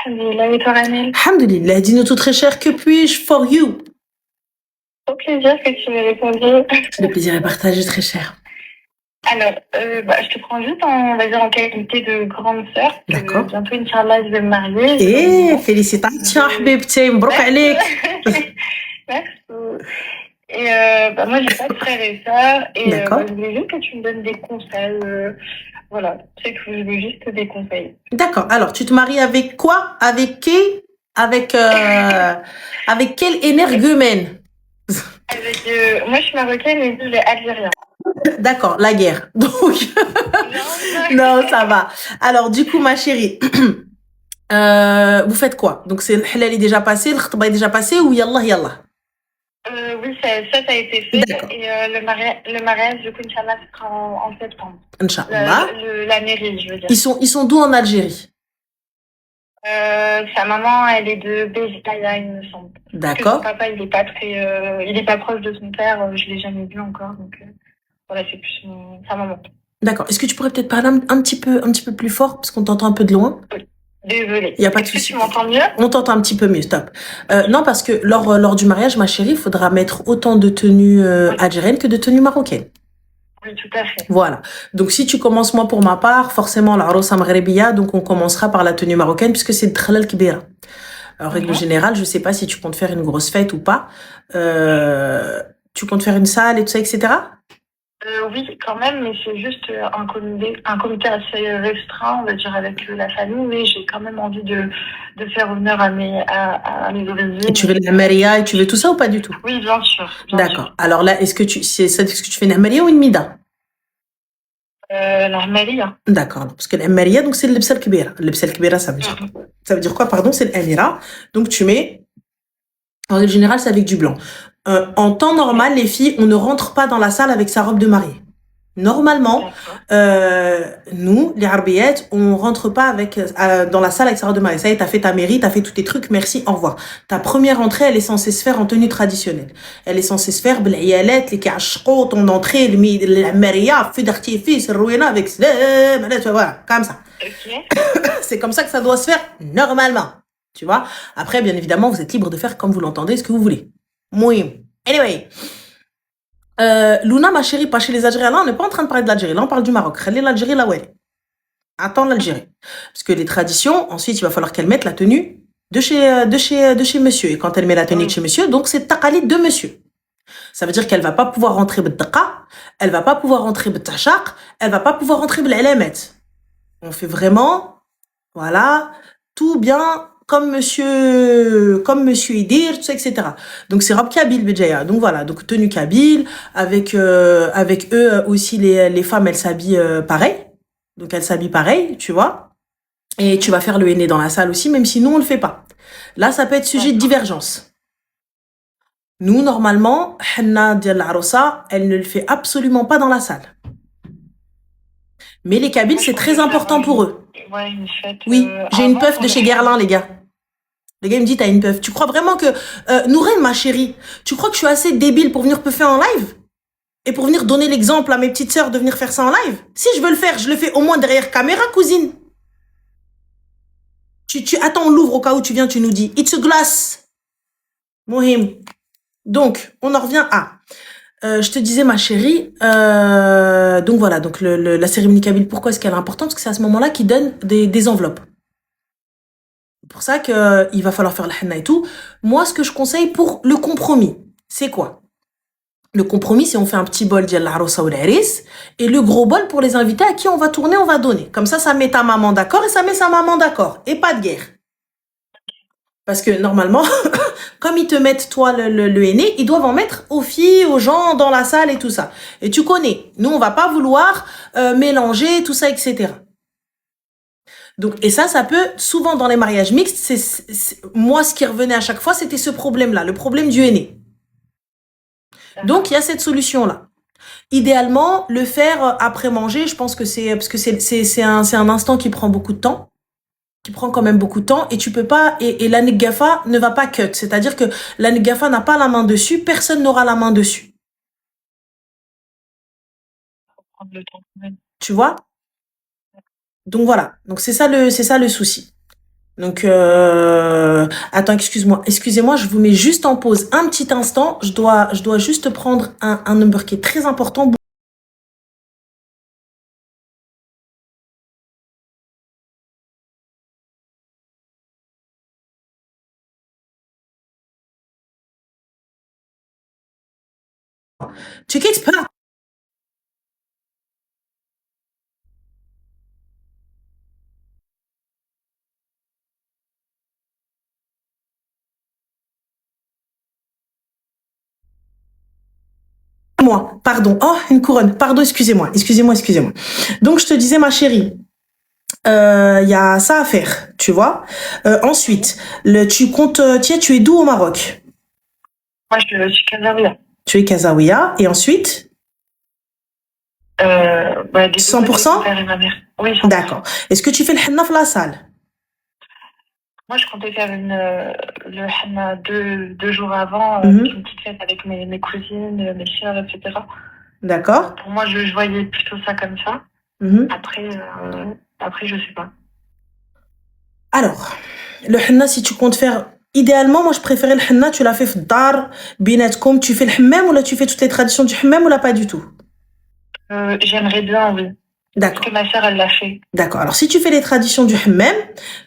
Alhamdulillah, et toi, Ranel? Alhamdulillah, dis-nous tout très cher, que puis-je for you? Au plaisir que tu m'aies répondu. Le plaisir est partagé, très cher. Alors, je te prends juste on va dire en qualité de grande sœur. D'accord. Bientôt, Inch'Allah, je vais me marier. Eh, félicitations, habibti, mbrouk alik. Merci. Et moi, j'ai pas de frères et sœurs. Et je voulais juste que tu me donnes des conseils. Voilà, c'est tout. Je veux juste des conseils. D'accord. Alors, tu te maries avec quoi? Avec qui? Avec quel énergumène? Moi, je suis marocaine et lui, il est algérien. D'accord, la guerre. Donc, non, ça va. Alors, du coup, ma chérie, vous faites quoi? Donc, c'est le halal est déjà passé, le khitba est déjà passé ou yallah, yallah? Oui, ça a été fait. Et le mariage, du coup, Inch'Allah, ce sera en septembre. Inch'Allah. La mairie, je veux dire. Ils sont d'où en Algérie? Sa maman, elle est de Béjaïa, il me semble. D'accord. Son papa, il est pas proche de son père, je l'ai jamais vu encore, donc voilà, c'est plus sa maman. D'accord. Est-ce que tu pourrais peut-être parler un petit peu plus fort parce qu'on t'entend un peu de loin? Désolée. Il n'y a pas de souci. Tu m'entends mieux? On t'entend un petit peu mieux, stop. Non, parce que lors du mariage, ma chérie, il faudra mettre autant de tenues algériennes que de tenues marocaines. Oui, tout à fait. Voilà. Donc, si tu commences, moi, pour ma part, forcément, la rosa maghrebiya, donc on commencera par la tenue marocaine puisque c'est Dkhalal Kibira. Alors, règle générale, je sais pas si tu comptes faire une grosse fête ou pas. Tu comptes faire une salle et tout ça, etc.? Oui, quand même, mais c'est juste un comité assez restreint, on va dire, avec la famille, mais j'ai quand même envie de faire honneur à mes origines. Et tu veux la maria et tu veux tout ça ou pas du tout? Oui, bien sûr. D'accord. Alors là, est-ce que tu fais une maria ou une mida? La maria. D'accord. Parce que la maria, donc c'est le lebsa al-kibira. Le lebsa al-kibira, ça veut dire quoi, pardon? C'est l'amira. Donc tu mets, en règle générale, c'est avec du blanc. En temps normal, les filles, on ne rentre pas dans la salle avec sa robe de mariée. Normalement, nous, les Arbiettes, on rentre pas dans la salle avec sa robe de mariée. Ça y est, t'as fait ta mairie, t'as fait tous tes trucs, merci, au revoir. Ta première entrée, elle est censée se faire en tenue traditionnelle. Elle est censée se faire, b'l'ayalet, les kashko, ton entrée, la maria, feu d'artifice, rouena avec voilà, comme ça. Okay. C'est comme ça que ça doit se faire, normalement. Tu vois? Après, bien évidemment, vous êtes libre de faire comme vous l'entendez, ce que vous voulez. Mouim. Anyway. Luna, ma chérie, pas chez les Algériens. Là, on n'est pas en train de parler de l'Algérie. Là, on parle du Maroc. Khali l'Algérie, là où elle est. Attends l'Algérie. Parce que les traditions, ensuite, il va falloir qu'elle mette la tenue de chez monsieur. Et quand elle met la tenue de chez monsieur, donc c'est taqalid de monsieur. Ça veut dire qu'elle va pas pouvoir rentrer b'daqa elle va pas pouvoir rentrer بالتعشاق, elle va pas pouvoir rentrer بالعلامات. On fait vraiment, voilà, tout bien comme monsieur Idir, tout ça, etc. Donc c'est robe kabyle Béjaïa. Donc voilà, donc tenue kabyle, avec eux aussi les femmes, elles s'habillent pareil. Donc elles s'habillent pareil, tu vois. Et tu vas faire le henné dans la salle aussi, même si nous on le fait pas. Là, ça peut être sujet de divergence. Nous, normalement, Henna Dial Arosa, elle ne le fait absolument pas dans la salle. Mais les Kabyles, c'est très important pour eux. Ouais, une fête. Oui, j'ai une puff de chez Guerlain, les gars. Le gars, il me dit, t'as une puff. Tu crois vraiment que... Nourène, ma chérie, tu crois que je suis assez débile pour venir puffer en live? Et pour venir donner l'exemple à mes petites sœurs de venir faire ça en live? Si je veux le faire, je le fais au moins derrière caméra, cousine. Attends, on l'ouvre au cas où tu viens, tu nous dis. It's a glass. Mohim. Donc, on en revient à... je te disais, ma chérie, donc voilà, donc la cérémonie kabyle, pourquoi est-ce qu'elle est importante? Parce que c'est à ce moment-là qu'ils donnent des enveloppes. C'est pour ça qu'il va falloir faire le henna et tout. Moi, ce que je conseille pour le compromis, c'est quoi? Le compromis, c'est on fait un petit bol d'yal l'arosa ou l'aris, et le gros bol pour les invités à qui on va tourner, on va donner. Comme ça met ta maman d'accord et ça met sa maman d'accord. Et pas de guerre. Parce que normalement, comme ils te mettent toi le henné, ils doivent en mettre aux filles, aux gens dans la salle et tout ça. Et tu connais, nous on va pas vouloir mélanger tout ça, etc. Donc, et ça peut, souvent dans les mariages mixtes, moi ce qui revenait à chaque fois, c'était ce problème-là, le problème du henné. Donc il y a cette solution-là. Idéalement, le faire après manger, je pense que parce que c'est un instant qui prend beaucoup de temps. Qui prend quand même beaucoup de temps et tu peux pas et la Negafa ne va pas cut, c'est-à-dire que la Negafa n'a pas la main dessus, personne n'aura la main dessus. Faut prendre le temps quand même. Tu vois? Donc voilà, donc c'est ça le souci. Donc attends, excusez-moi, je vous mets juste en pause un petit instant, je dois juste prendre un number qui est très important. Tu quittes pas. Pardon. Oh, une couronne. Pardon, excusez-moi. Donc, je te disais, ma chérie, y a ça à faire, tu vois. Ensuite, tu comptes, tiens, tu es d'où au Maroc? Moi, je suis Kazaouia. Tu es Kazaouia. Et ensuite? 100%? Père et ma mère. Oui, 100%. D'accord. Est-ce que tu fais le henna dans la salle? Moi, je comptais faire le henna deux jours avant, Mhm. une petite fête avec mes cousines, mes sœurs, etc. D'accord. Pour moi, je voyais plutôt ça comme ça. Mhm. Après, je sais pas. Alors, le henna, si tu comptes faire... Idéalement, moi, je préférais le henna, tu l'as fait fdar, binatkoum, tu fais le hammam ou là, tu fais toutes les traditions du hammam ou là, pas du tout? J'aimerais bien, oui. D'accord. Parce que ma sœur, elle l'a fait. D'accord. Alors, si tu fais les traditions du hammam,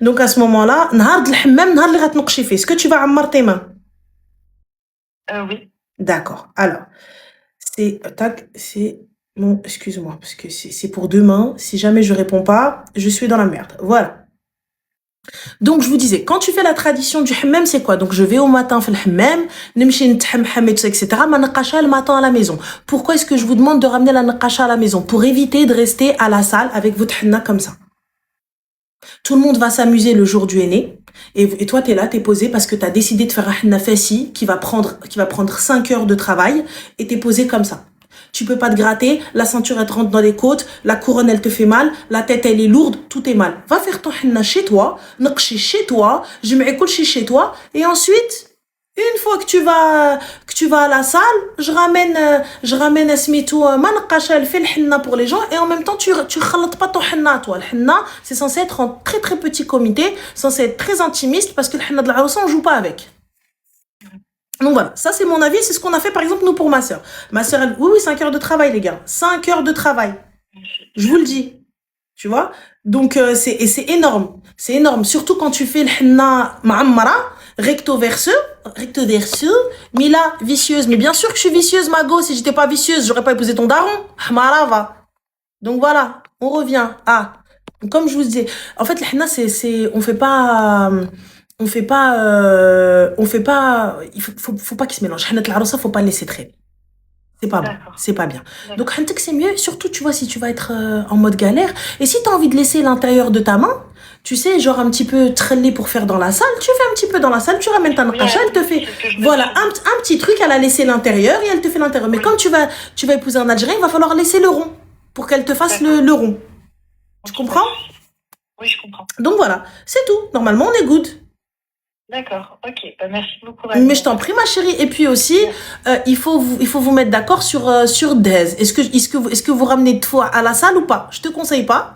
donc à ce moment-là, nahar de hammam, nahar li ghatnouqshi fih. Est-ce que tu vas ammar tes mains? Oui. D'accord. Alors, c'est bon, excuse-moi, parce que c'est pour demain. Si jamais je réponds pas, je suis dans la merde. Voilà. Donc, je vous disais, quand tu fais la tradition du hammam, c'est quoi? Donc, je vais au matin faire le hammam, nimshi nithammam et tout ça, etc. Ma naqasha le matin à la maison. Pourquoi est-ce que je vous demande de ramener la naqasha à la maison? Pour éviter de rester à la salle avec votre henna comme ça. Tout le monde va s'amuser le jour du henné. Et toi, t'es là, t'es posé parce que t'as décidé de faire un henna fassi qui va prendre 5 heures de travail et t'es posé comme ça. Tu peux pas te gratter, la ceinture elle te rentre dans les côtes, la couronne elle te fait mal, la tête elle est lourde, tout est mal. Va faire ton henna chez toi, naqshi chez toi, jm'i kulchi chez toi, et ensuite, une fois que tu vas à la salle, je ramène asmitou ma naqasha elle fait le henna pour les gens, et en même temps tu khalat pas ton henna toi. Le henna, c'est censé être en très très petit comité, censé être très intimiste parce que le henna de la arousa on joue pas avec. Donc voilà, ça c'est mon avis, c'est ce qu'on a fait par exemple nous pour ma sœur. Ma sœur, elle, oui, 5 heures de travail les gars, 5 heures de travail. Je vous le dis, tu vois. Donc c'est énorme, surtout quand tu fais le henna ma'ammara, recto verso, Mila, vicieuse. Mais bien sûr que je suis vicieuse, Mago. Si j'étais pas vicieuse, j'aurais pas épousé ton daron. Marava. Donc voilà, on revient à, comme je vous disais, en fait, le henna, faut pas qu'il se mélange. Henna al-arousa, faut pas le laisser traîner. C'est pas bon, D'accord. c'est pas bien. D'accord. Donc, hentek, c'est mieux, surtout, tu vois, si tu vas être en mode galère. Et si t'as envie de laisser l'intérieur de ta main, tu sais, genre un petit peu traîner pour faire dans la salle, tu fais un petit peu dans la salle, tu ramènes ta Oui, naqasha, elle te fait, c'est ce que je me voilà, suis dit. un petit truc, elle a laissé l'intérieur et elle te fait l'intérieur. Mais Oui. quand tu vas épouser un Algérien, il va falloir laisser le rond pour qu'elle te fasse D'accord. le rond. Tu Ok, comprends? Oui, je comprends. Donc voilà, c'est tout. Normalement, on est good. D'accord, ok. Bah, merci beaucoup. Mais je t'en prie, ma chérie. Et puis aussi, il faut vous mettre d'accord sur Dez. Est-ce que vous ramenez toi à la salle ou pas? Je te conseille pas.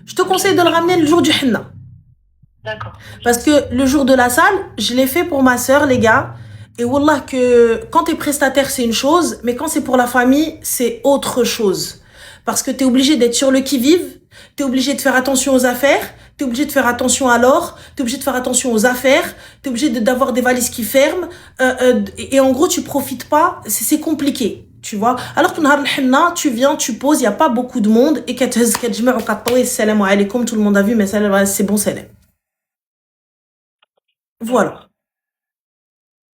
Je te conseille de le ramener le jour du henna. D'accord. Parce que le jour de la salle, je l'ai fait pour ma sœur, les gars. Et wallah que quand t'es prestataire, c'est une chose, mais quand c'est pour la famille, c'est autre chose. Parce que t'es obligé d'être sur le qui-vive, t'es obligé de faire attention aux affaires, t'es obligé de faire attention à l'or, t'es obligé de faire attention aux affaires, t'es obligé d'avoir des valises qui ferment, et en gros, tu profites pas, c'est compliqué. Tu vois, alors que nahar al-henna, tu viens, tu poses, il y a pas beaucoup de monde, et salam alaykoum, tout le monde a vu, mais c'est bon, salam. Voilà.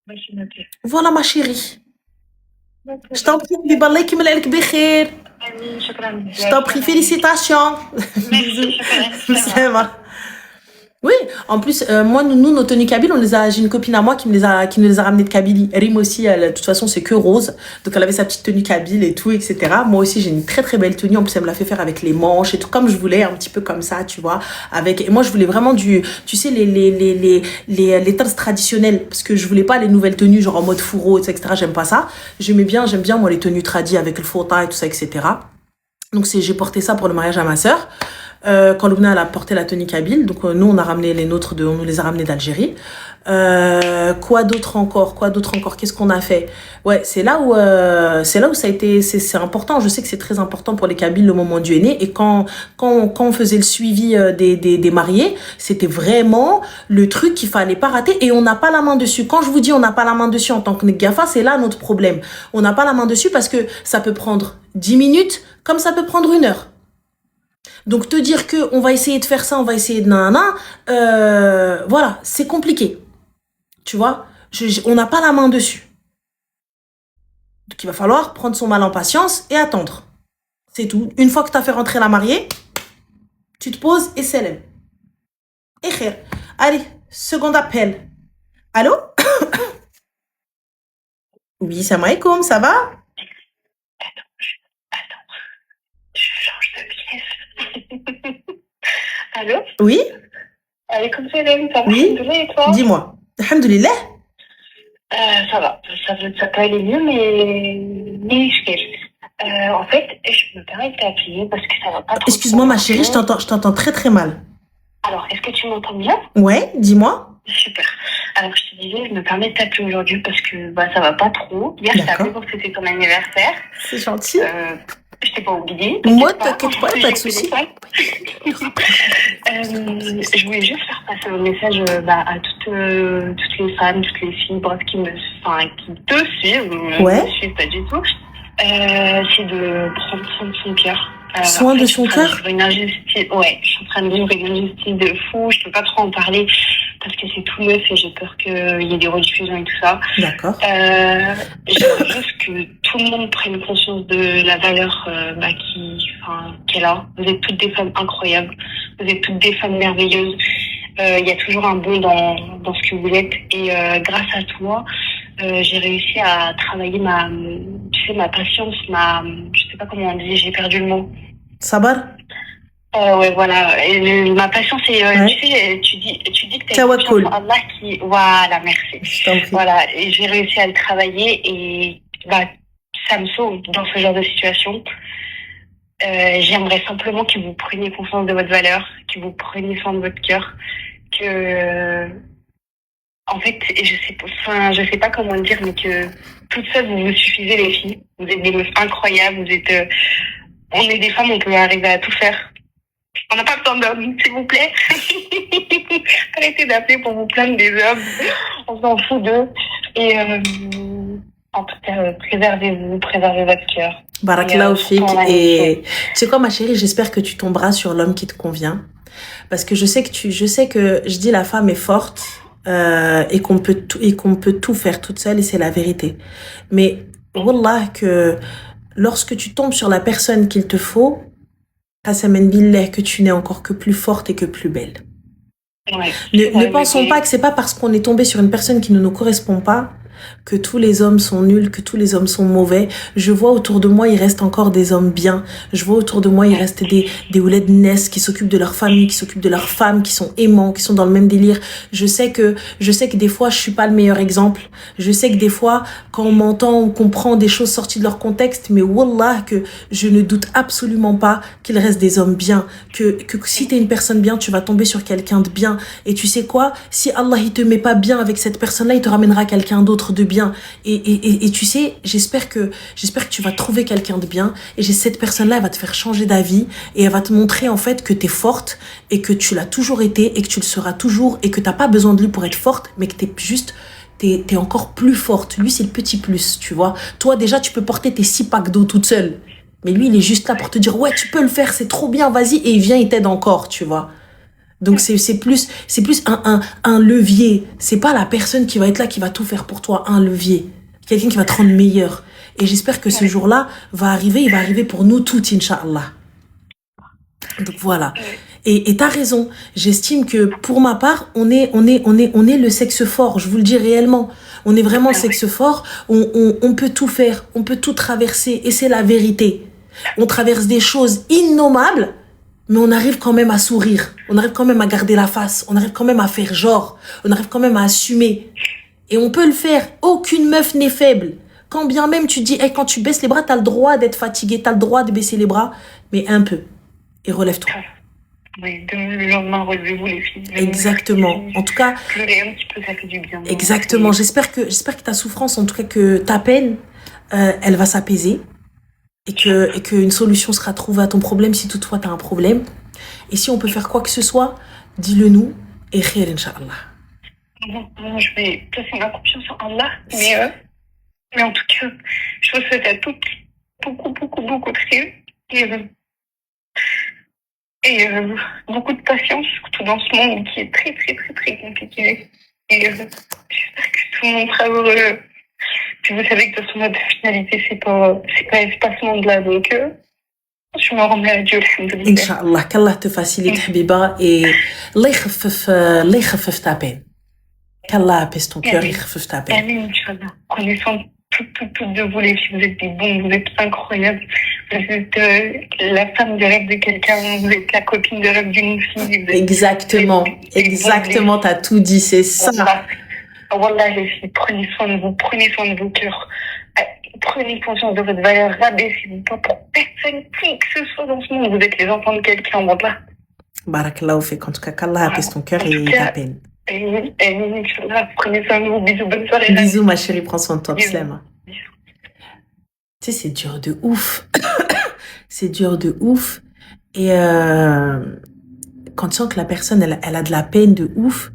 Bah, c'est noté. Voilà ma chérie. D'accord. Je t'en prie, biballah qui me l'air bikhair. Amin, shukran. Je t'en prie, félicitations. Merci, shukran. Bisous. Oui, en plus, moi, nous, nos tenues Kabyles, j'ai une copine à moi qui nous les a ramenées de Kabylie. Rim aussi, elle, de toute façon, c'est que rose. Donc, elle avait sa petite tenue Kabyle et tout, etc. Moi aussi, j'ai une très, très belle tenue. En plus, elle me l'a fait faire avec les manches et tout, comme je voulais, un petit peu comme ça, tu vois. Et moi, je voulais vraiment tu sais, les tasses traditionnelles. Parce que je voulais pas les nouvelles tenues, genre en mode fourreau, etc. J'aime pas ça. J'aime bien, moi, les tenues tradies avec le fauta et tout ça, etc. Donc, j'ai porté ça pour le mariage à ma sœur. Quand Loubna elle a porté la tenue Kabyle, donc nous on a ramené les nôtres on nous les a ramenés d'Algérie. Quoi d'autre encore? Qu'est-ce qu'on a fait? Ouais, c'est là où ça a été, c'est important. Je sais que c'est très important pour les Kabyles le moment du henné. Et quand on faisait le suivi des mariés, c'était vraiment le truc qu'il fallait pas rater. Et on n'a pas la main dessus. Quand je vous dis on n'a pas la main dessus en tant que Gafa, c'est là notre problème. On n'a pas la main dessus parce que ça peut prendre 10 minutes, comme ça peut prendre 1 heure. Donc te dire que on va essayer de faire ça, on va essayer de nanana, voilà, c'est compliqué. Tu vois, on n'a pas la main dessus. Donc il va falloir prendre son mal en patience et attendre. C'est tout. Une fois que tu as fait rentrer la mariée, tu te poses et c'est l'aime. Et khair. Allez, second appel. Allô? Oui, salam alaikum, ça va? Je change de pièce. Allô? Oui? Alaikum salam, ça va? Oui? Et toi? Dis-moi. Alhamdulillah. Ça va. Ça peut aller mieux, mais en fait, je me permets de t'appeler parce que ça va pas trop. Excuse-moi ma chérie, je t'entends très très mal. Alors, est-ce que tu m'entends bien? Ouais, dis-moi. Super. Alors, je te disais, je me permets de t'appeler aujourd'hui parce que ça va pas trop. Hier, je t'ai appelé pour que c'était ton anniversaire. C'est gentil. Je t'ai pas oublié. Moi, t'inquiète pas, pas de soucis. Je voulais juste faire passer un message à toutes les femmes, toutes les filles, bref, qui te suivent, Ouais. ne me suivent pas du tout. C'est de prendre soin de son cœur. Soin de son cœur? Ouais, je suis en train de vivre une injustice de fou. Je peux pas trop en parler parce que c'est tout neuf et j'ai peur qu'il y ait des rediffusions et tout ça. D'accord. J'aimerais juste que tout le monde prenne conscience de la valeur qu'elle a. Vous êtes toutes des femmes incroyables. Vous êtes toutes des femmes merveilleuses. Il y a toujours un bon dans ce que vous êtes. Et grâce à toi, j'ai réussi à travailler ma patience, je sais pas comment on dit, j'ai perdu le mot. Sabar? Ouais, voilà. Et ma patience, c'est, Ouais. tu dis que t'as Tawakkul. Allah qui, voilà, merci. Je t'en prie. Voilà. Et j'ai réussi à le travailler et, ça me sauve dans ce genre de situation. J'aimerais simplement que vous preniez conscience de votre valeur, que vous preniez soin de votre cœur, que, en fait, je sais pas comment le dire, mais que toutes seules, vous suffisez, les filles. Vous êtes des meufs incroyables, on est des femmes, on peut arriver à tout faire. On n'a pas besoin d'hommes, s'il vous plaît. Arrêtez d'appeler pour vous plaindre des hommes. On s'en fout d'eux. Et en tout cas, préservez-vous, préservez votre cœur. Barakallahu fik. Et tu sais quoi, ma chérie, j'espère que tu tomberas sur l'homme qui te convient. Parce que je sais que je dis la femme est forte et qu'on peut tout faire toute seule et c'est la vérité. Mais wallah que lorsque tu tombes sur la personne qu'il te faut, qasaman billah que tu n'es encore que plus forte et que plus belle. Ouais. Ne pensons pas que c'est pas parce qu'on est tombé sur une personne qui ne nous correspond pas que tous les hommes sont nuls, que tous les hommes sont mauvais. Je vois autour de moi, il reste encore des hommes bien. Je vois autour de moi, il reste des ouled ness qui s'occupent de leur famille, qui s'occupent de leurs femmes, qui sont aimants, qui sont dans le même délire. Je sais que des fois, je suis pas le meilleur exemple. Je sais que des fois, quand on m'entend, on comprend des choses sorties de leur contexte, mais wallah, que je ne doute absolument pas qu'il reste des hommes bien. Que si t'es une personne bien, tu vas tomber sur quelqu'un de bien. Et tu sais quoi? Si Allah, il te met pas bien avec cette personne-là, il te ramènera quelqu'un d'autre de bien et tu sais j'espère que tu vas trouver quelqu'un de bien et cette personne là elle va te faire changer d'avis et elle va te montrer en fait que t'es forte et que tu l'as toujours été et que tu le seras toujours et que t'as pas besoin de lui pour être forte mais que t'es encore plus forte. Lui c'est le petit plus, tu vois. Toi déjà tu peux porter tes 6 packs d'eau toute seule mais lui il est juste là pour te dire ouais tu peux le faire, c'est trop bien, vas-y, et il vient, il t'aide encore, tu vois. Donc c'est plus un levier. C'est pas la personne qui va être là qui va tout faire pour toi, un levier. Quelqu'un qui va te rendre meilleur. Et j'espère que ce jour-là va arriver, il va arriver pour nous toutes, Inch'Allah. Donc voilà. Et t'as raison. J'estime que pour ma part, on est le sexe fort. Je vous le dis réellement. On est vraiment le sexe fort. On peut tout faire. On peut tout traverser. Et c'est la vérité. On traverse des choses innommables. Mais on arrive quand même à sourire, on arrive quand même à garder la face, on arrive quand même à faire genre, on arrive quand même à assumer. Et on peut le faire, aucune meuf n'est faible. Quand bien même tu dis, hey, quand tu baisses les bras, t'as le droit d'être fatigué, t'as le droit de baisser les bras, mais un peu. Et relève-toi. Oui, le lendemain, relevez-vous les filles. Exactement. En tout cas, pleurer un petit peu, ça fait du bien. Exactement. J'espère que ta souffrance, en tout cas que ta peine, elle va s'apaiser. Et que une solution sera trouvée à ton problème si toutefois tu as un problème. Et si on peut faire quoi que ce soit, dis-le nous et khair, Inch'Allah. Je vais placer ma confiance en Allah. Mais en tout cas, je vous souhaite à toutes beaucoup de rêve et beaucoup de patience, surtout dans ce monde qui est très, très, très, très compliqué. Et j'espère que tout le monde sera heureux. Puis vous savez que de toute façon, notre finalité, c'est pas ce monde-là. Donc, je m'en remets à Dieu, alhamdoulilah. Inch'Allah, qu'Allah te facilite, Habiba, et Allah yakhfif ta peine. Qu'Allah apaise ton cœur, il yakhfif ta peine. Amin, Inch'Allah. Prenez soin toutes de vous, les filles. Vous êtes des bons, vous êtes incroyables. Vous êtes la femme de rêve de quelqu'un, vous êtes la copine de rêve d'une fille. Exactement, t'as tout dit, c'est ça. Wallah, les filles, prenez soin de vous, prenez soin de vos cœurs. Prenez conscience de votre valeur, rabaissez-vous pas pour personne, qui que ce soit dans ce monde. Vous êtes les enfants de quelqu'un, Wallah. Barakallahu fik, en tout cas, qu'Allah apaise ton cœur et ta peine. Et Inch'Allah, prenez soin de vous, bisous, bonne soirée. Bisous, ma chérie, prends soin de toi, Slema. Tu sais, c'est dur de ouf. C'est dur de ouf. Et quand tu sens que la personne, elle a de la peine de ouf,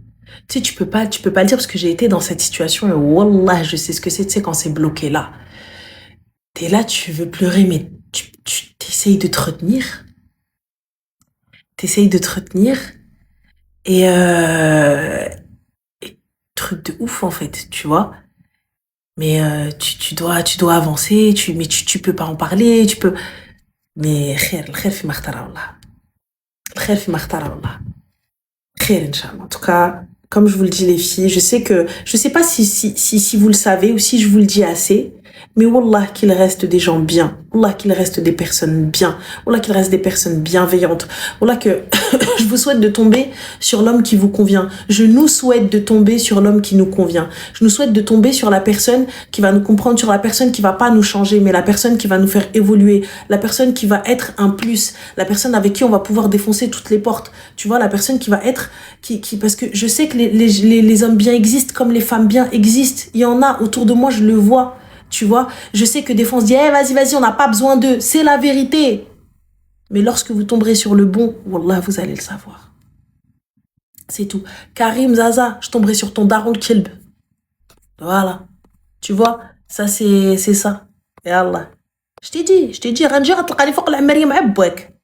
tu sais, tu peux pas le dire parce que j'ai été dans cette situation et wallah, je sais ce que c'est, tu sais, quand c'est bloqué là. T'es là, tu veux pleurer, mais tu t'essayes de te retenir. Et truc de ouf, en fait, tu vois. Mais tu dois avancer, mais tu peux pas en parler, mais khair fi makhtara Allah. Khair fi makhtara Allah. Khair, Inch'Allah. En tout cas, comme je vous le dis, les filles, je sais pas si vous le savez ou si je vous le dis assez, mais wallah qu'il reste des gens bien, wallah qu'il reste des personnes bien, wallah qu'il reste des personnes bienveillantes, wallah que je vous souhaite de tomber sur l'homme qui vous convient. Je nous souhaite de tomber sur l'homme qui nous convient. Je nous souhaite de tomber sur la personne qui va nous comprendre, sur la personne qui va pas nous changer, mais la personne qui va nous faire évoluer, la personne qui va être un plus, la personne avec qui on va pouvoir défoncer toutes les portes. Tu vois, la personne qui va être, parce que je sais que les hommes bien existent comme les femmes bien existent. Il y en a autour de moi, je le vois. Tu vois, je sais que des fois on se dit, vas-y, on n'a pas besoin d'eux. C'est la vérité. Mais lorsque vous tomberez sur le bon, wallah, vous allez le savoir. C'est tout. Karim, Zaza, je tomberai sur ton daron Kilb. Voilà. Tu vois, ça c'est ça. Et Allah. Je t'ai dit, Ranger,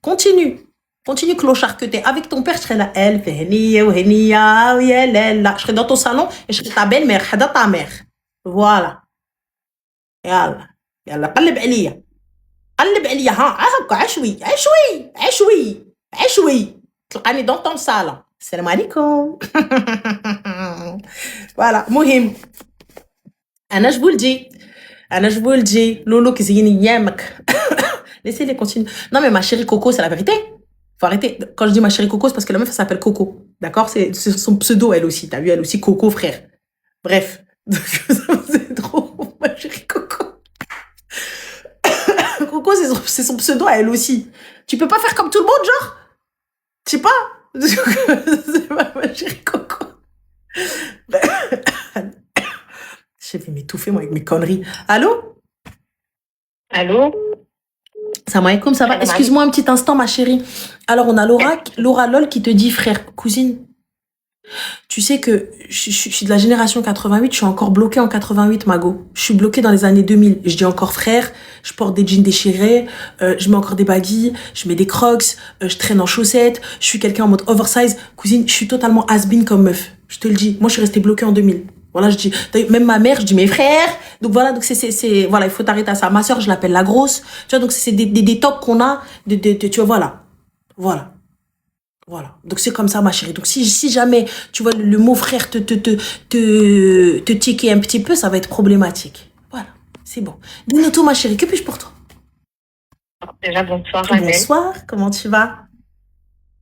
continue. Continue, clochard que t'es. Avec ton père, je serai là. Elle fait Henia, je serai dans ton salon et je serai ta belle-mère, Hada ta mère. Voilà. يلا يلا قلب عليا ها هكا عشوي تلقاني dans ton salon. السلام عليكم. Voilà, مهم. انا je vous le dis, Lolo qui zini yamak. Laissez-les continuer. Non mais ma chérie Coco, c'est la vérité. Faut arrêter. Quand je dis ma chérie Coco, c'est parce que la meuf elle s'appelle Coco. D'accord, c'est son pseudo elle aussi. T'as vu, elle aussi Coco frère. Bref. C'est trop ma chérie Coco. Coco, c'est son pseudo à elle aussi. Tu peux pas faire comme tout le monde, genre? Je sais pas. C'est pas ma chérie Coco. Je vais m'étouffer, moi, avec mes conneries. Allô? Allô? Salam alaikum, ça va? Excuse-moi un petit instant, ma chérie. Alors, on a Laura Lol qui te dit, frère, cousine, tu sais que je suis de la génération 88, je suis encore bloquée en 88, Mago. Je suis bloquée dans les années 2000. Je dis encore frère, je porte des jeans déchirés, je mets encore des baggy, je mets des crocs, je traîne en chaussettes, je suis quelqu'un en mode oversize. Cousine, je suis totalement has-been comme meuf. Je te le dis. Moi, je suis restée bloquée en 2000. Voilà, je dis, même ma mère, je dis mes frères. Donc voilà, donc voilà, il faut t'arrêter à ça. Ma sœur, je l'appelle la grosse. Tu vois, donc c'est des tops qu'on a, tu vois, voilà. Voilà. Donc c'est comme ça, ma chérie. Donc si jamais, tu vois, le mot frère te tiquer un petit peu, ça va être problématique. Voilà. C'est bon. Dis-nous tout, ma chérie. Que puis-je pour toi? Déjà, bonsoir, Annelle. Bonsoir. Comment tu vas?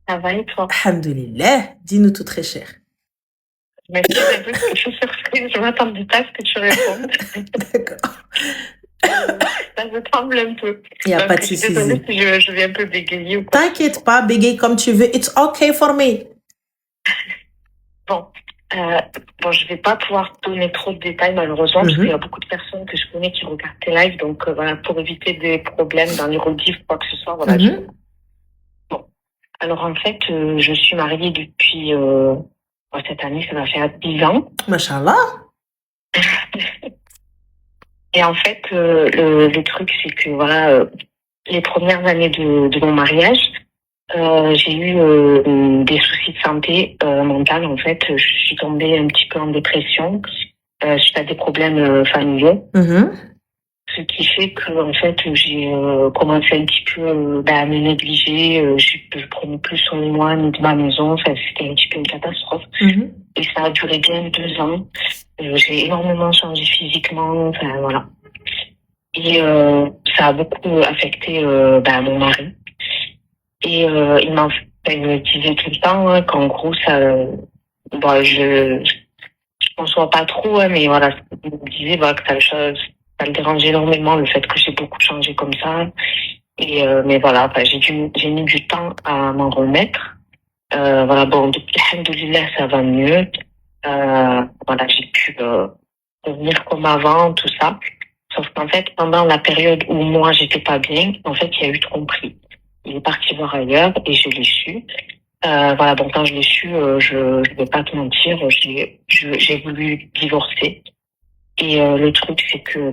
Ça va et toi? Alhamdoulilah. Dis-nous tout, très cher. Je m'excuse un peu parce que je suis surprise. Je m'attendais pas à ce que tu répondes. D'accord. Ça me tremble un peu. Il n'y a pas de souci. Désolée si je vais un peu bégayer ou quoi. T'inquiète pas, bégaye comme tu veux. It's okay for me. Bon, je vais pas pouvoir donner trop de détails malheureusement parce qu'il y a beaucoup de personnes que je connais qui regardent tes lives, donc voilà, pour éviter des problèmes dans les rediff ou quoi que ce soit, voilà. Bon, alors en fait, je suis mariée depuis cette année, ça va faire 10 ans. Machallah. Et en fait, le truc, c'est que voilà, les premières années de mon mariage, j'ai eu des soucis de santé mentale. En fait, je suis tombée un petit peu en dépression suite à des problèmes familiaux. Ce qui fait que en fait, j'ai commencé un petit peu à me négliger. Je prenais plus soin de moi ni de ma maison. C'était un petit peu une catastrophe. Et ça a duré bien 2 ans. J'ai énormément changé physiquement. Enfin, voilà. Et ça a beaucoup affecté mon mari. Et il me disait tout le temps qu'en gros, ça, je conçois pas trop, mais voilà, il me disait que ça le dérangeait énormément le fait que j'ai beaucoup changé comme ça. Et mais voilà, j'ai mis du temps à m'en remettre. Voilà, bon, depuis alhamdoulilah, ça va mieux. Voilà, j'ai pu revenir comme avant, tout ça. Sauf qu'en fait, pendant la période où moi j'étais pas bien, en fait, il y a eu tromperie. Il est parti voir ailleurs et je l'ai su. Voilà, donc quand je l'ai su, je vais pas te mentir, j'ai voulu divorcer. Et le truc, c'est que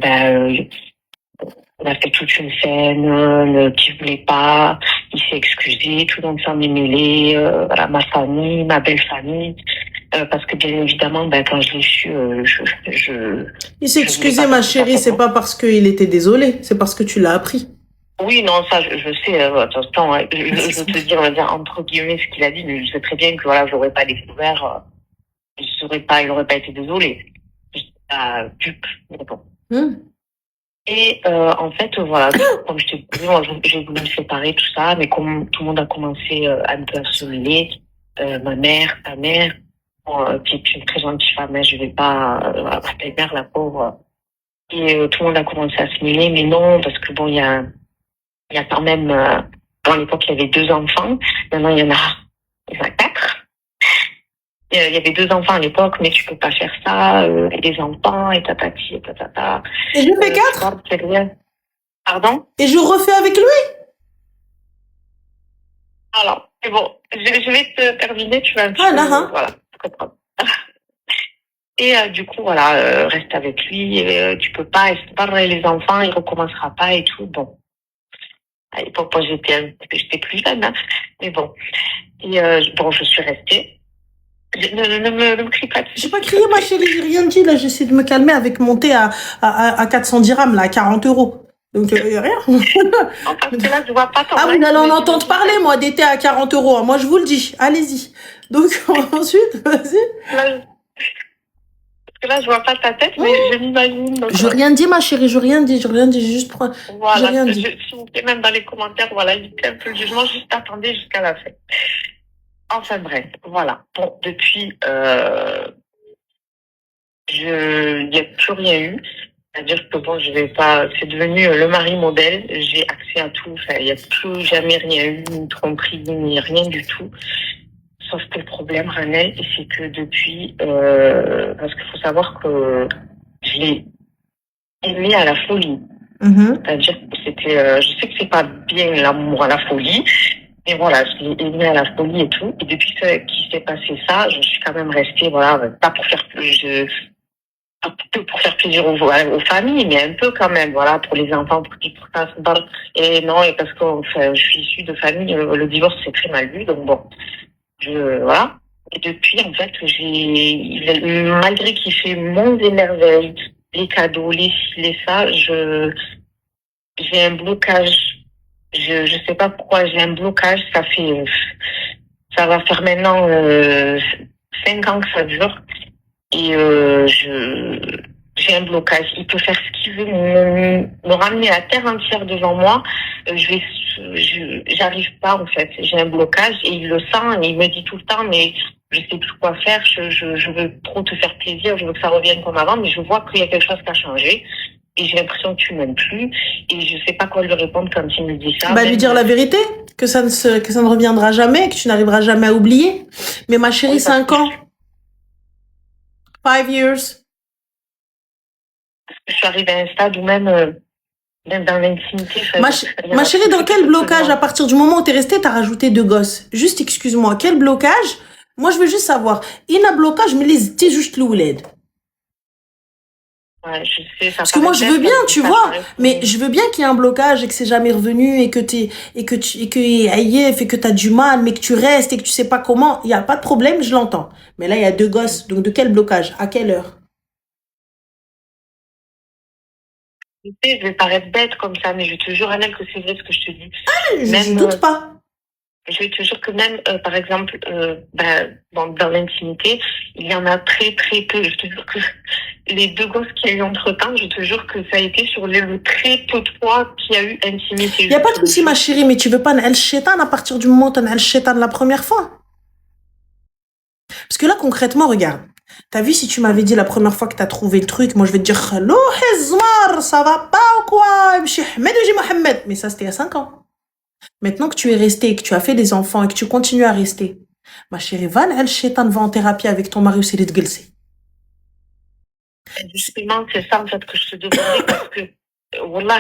on a fait toute une scène, qu'il voulait pas, il s'est excusé, tout le monde s'en est mêlé, voilà, ma famille, ma belle famille. Parce que bien évidemment, quand je l'ai su, il s'est excusé, ma chérie, c'est pas parce qu'il était désolé, c'est parce que tu l'as appris. Oui, non, ça, je sais, attention, hein, je te dis, on va dire, entre guillemets, ce qu'il a dit, mais je sais très bien que, voilà, j'aurais pas découvert, il aurait pas été désolé. J'étais dupe, mais bon. Et, en fait, voilà, comme je t'ai dit, moi, j'ai voulu me séparer, tout ça, mais comme tout le monde a commencé à un peu à se mêler, ma mère, ta mère, qui est une très gentille femme, mais je vais pas, ta mère, la pauvre. Et tout le monde a commencé à se mêler, mais non, parce que bon, il y a quand même, à l'époque, il y avait 2 enfants. Maintenant, il y en a 4. Il y avait 2 enfants à l'époque, mais tu peux pas faire ça, les enfants, et tatati, et tatata. Et je fais 4? Pardon? Et je refais avec lui? Alors, mais bon, je vais te terminer, tu vas un petit Ah peu, là, hein. voilà, comprendre. Et du coup, voilà, reste avec lui. Tu peux pas les enfants, il recommencera pas et tout. Bon, à l'époque, moi, j'étais plus jeune, hein, mais bon. Et bon, je suis restée. Ne me crie pas dessus. J'ai pas crié, ma chérie, j'ai rien dit. Là, j'essaie de me calmer avec monter à 400 dirhams, là, à 40 euros. Donc, rien. Non, parce que là, je vois pas ton Ah, vous reste, allez en mais entendre parler, moi, d'été à 40 euros. Moi, je vous le dis. Allez-y. Donc, ensuite, vas-y. là, parce que là, je vois pas ta tête, mais je m'imagine. Donc, Je rien dit, ma chérie, je rien dit. J'ai juste j'ai voilà, rien dit. s'il vous plaît, même dans les commentaires, voilà, évitez un peu le jugement, juste attendez jusqu'à la fin. Enfin bref, voilà. Bon, depuis, il n'y a plus rien eu. C'est-à-dire que bon, je vais pas, c'est devenu le mari modèle. J'ai accès à tout. Enfin, il n'y a plus jamais rien eu, ni tromperie, ni rien du tout. Sauf que le problème, Ranel, c'est que depuis, parce qu'il faut savoir que je l'ai aimé à la folie. C'est-à-dire que c'était, je sais que c'est pas bien l'amour à la folie, mais voilà, je l'ai aimé à la folie et tout. Et depuis qu'il s'est passé ça, je suis quand même restée, voilà, pas pour faire un peu pour faire plaisir aux familles, mais un peu quand même, voilà, pour les enfants, pour qu'ils fassent barre. Et non, et parce que enfin, je suis issue de famille, le divorce c'est très mal vu, donc bon, voilà. Et depuis, en fait, malgré qu'il fait mon émerveil, les cadeaux, les ci, les ça, j'ai un blocage. Je sais pas pourquoi j'ai un blocage. Ça va faire maintenant 5 ans que ça dure. Et j'ai un blocage. Il peut faire ce qu'il veut, me ramener la terre entière devant moi. J'arrive pas en fait. J'ai un blocage et il le sent. Et il me dit tout le temps, mais je sais plus quoi faire. Je veux trop te faire plaisir. Je veux que ça revienne comme avant, mais je vois qu'il y a quelque chose qui a changé. Et j'ai l'impression que tu m'aimes plus. Et je sais pas quoi lui répondre quand il me dit ça. Bah, lui dire la vérité, que ça ne reviendra jamais, que tu n'arriveras jamais à oublier. Mais ma chérie, 5 ans. 5 years. Je suis arrivée à un stade où même dans l'intimité. Ma chérie, dans quel blocage, à partir du moment où t'es restée, t'as rajouté 2 gosses? Juste, excuse-moi, quel blocage? Moi, je veux juste savoir. Il y a un blocage, mais les t'es juste l'ouled. Ouais, je sais, ça parce que moi, je veux bien, tu vois, mais je veux bien qu'il y ait un blocage et que c'est jamais revenu et que t'as du mal, mais que tu restes et que tu sais pas comment. Il y a pas de problème, je l'entends. Mais là, il y a 2 gosses. Donc, de quel blocage? À quelle heure? Je sais, je vais paraître bête comme ça, mais je te jure, Annelle, que c'est vrai ce que je te dis. Je doute pas. Je te jure que même, par exemple, dans l'intimité, il y en a très, très peu. Je te jure que les 2 gosses qu'il y a eu entre-temps, je te jure que ça a été sur le très peu de fois qu'il y a eu intimité. Il n'y a pas de souci, ma chérie, mais tu veux pas un chétan à partir du moment où tu as un chétan la première fois. Parce que là, concrètement, regarde. T'as vu, si tu m'avais dit la première fois que t'as trouvé le truc, moi je vais te dire, hello, Hezmar, ça va pas ou quoi? Mohamed. Mais ça, c'était il y a 5 ans. Maintenant que tu es resté, que tu as fait des enfants et que tu continues à rester, ma chérie, va le chétan va en thérapie avec ton mari ou c'est de glisser. Justement, c'est ça en fait que je te demandais parce que, wallah,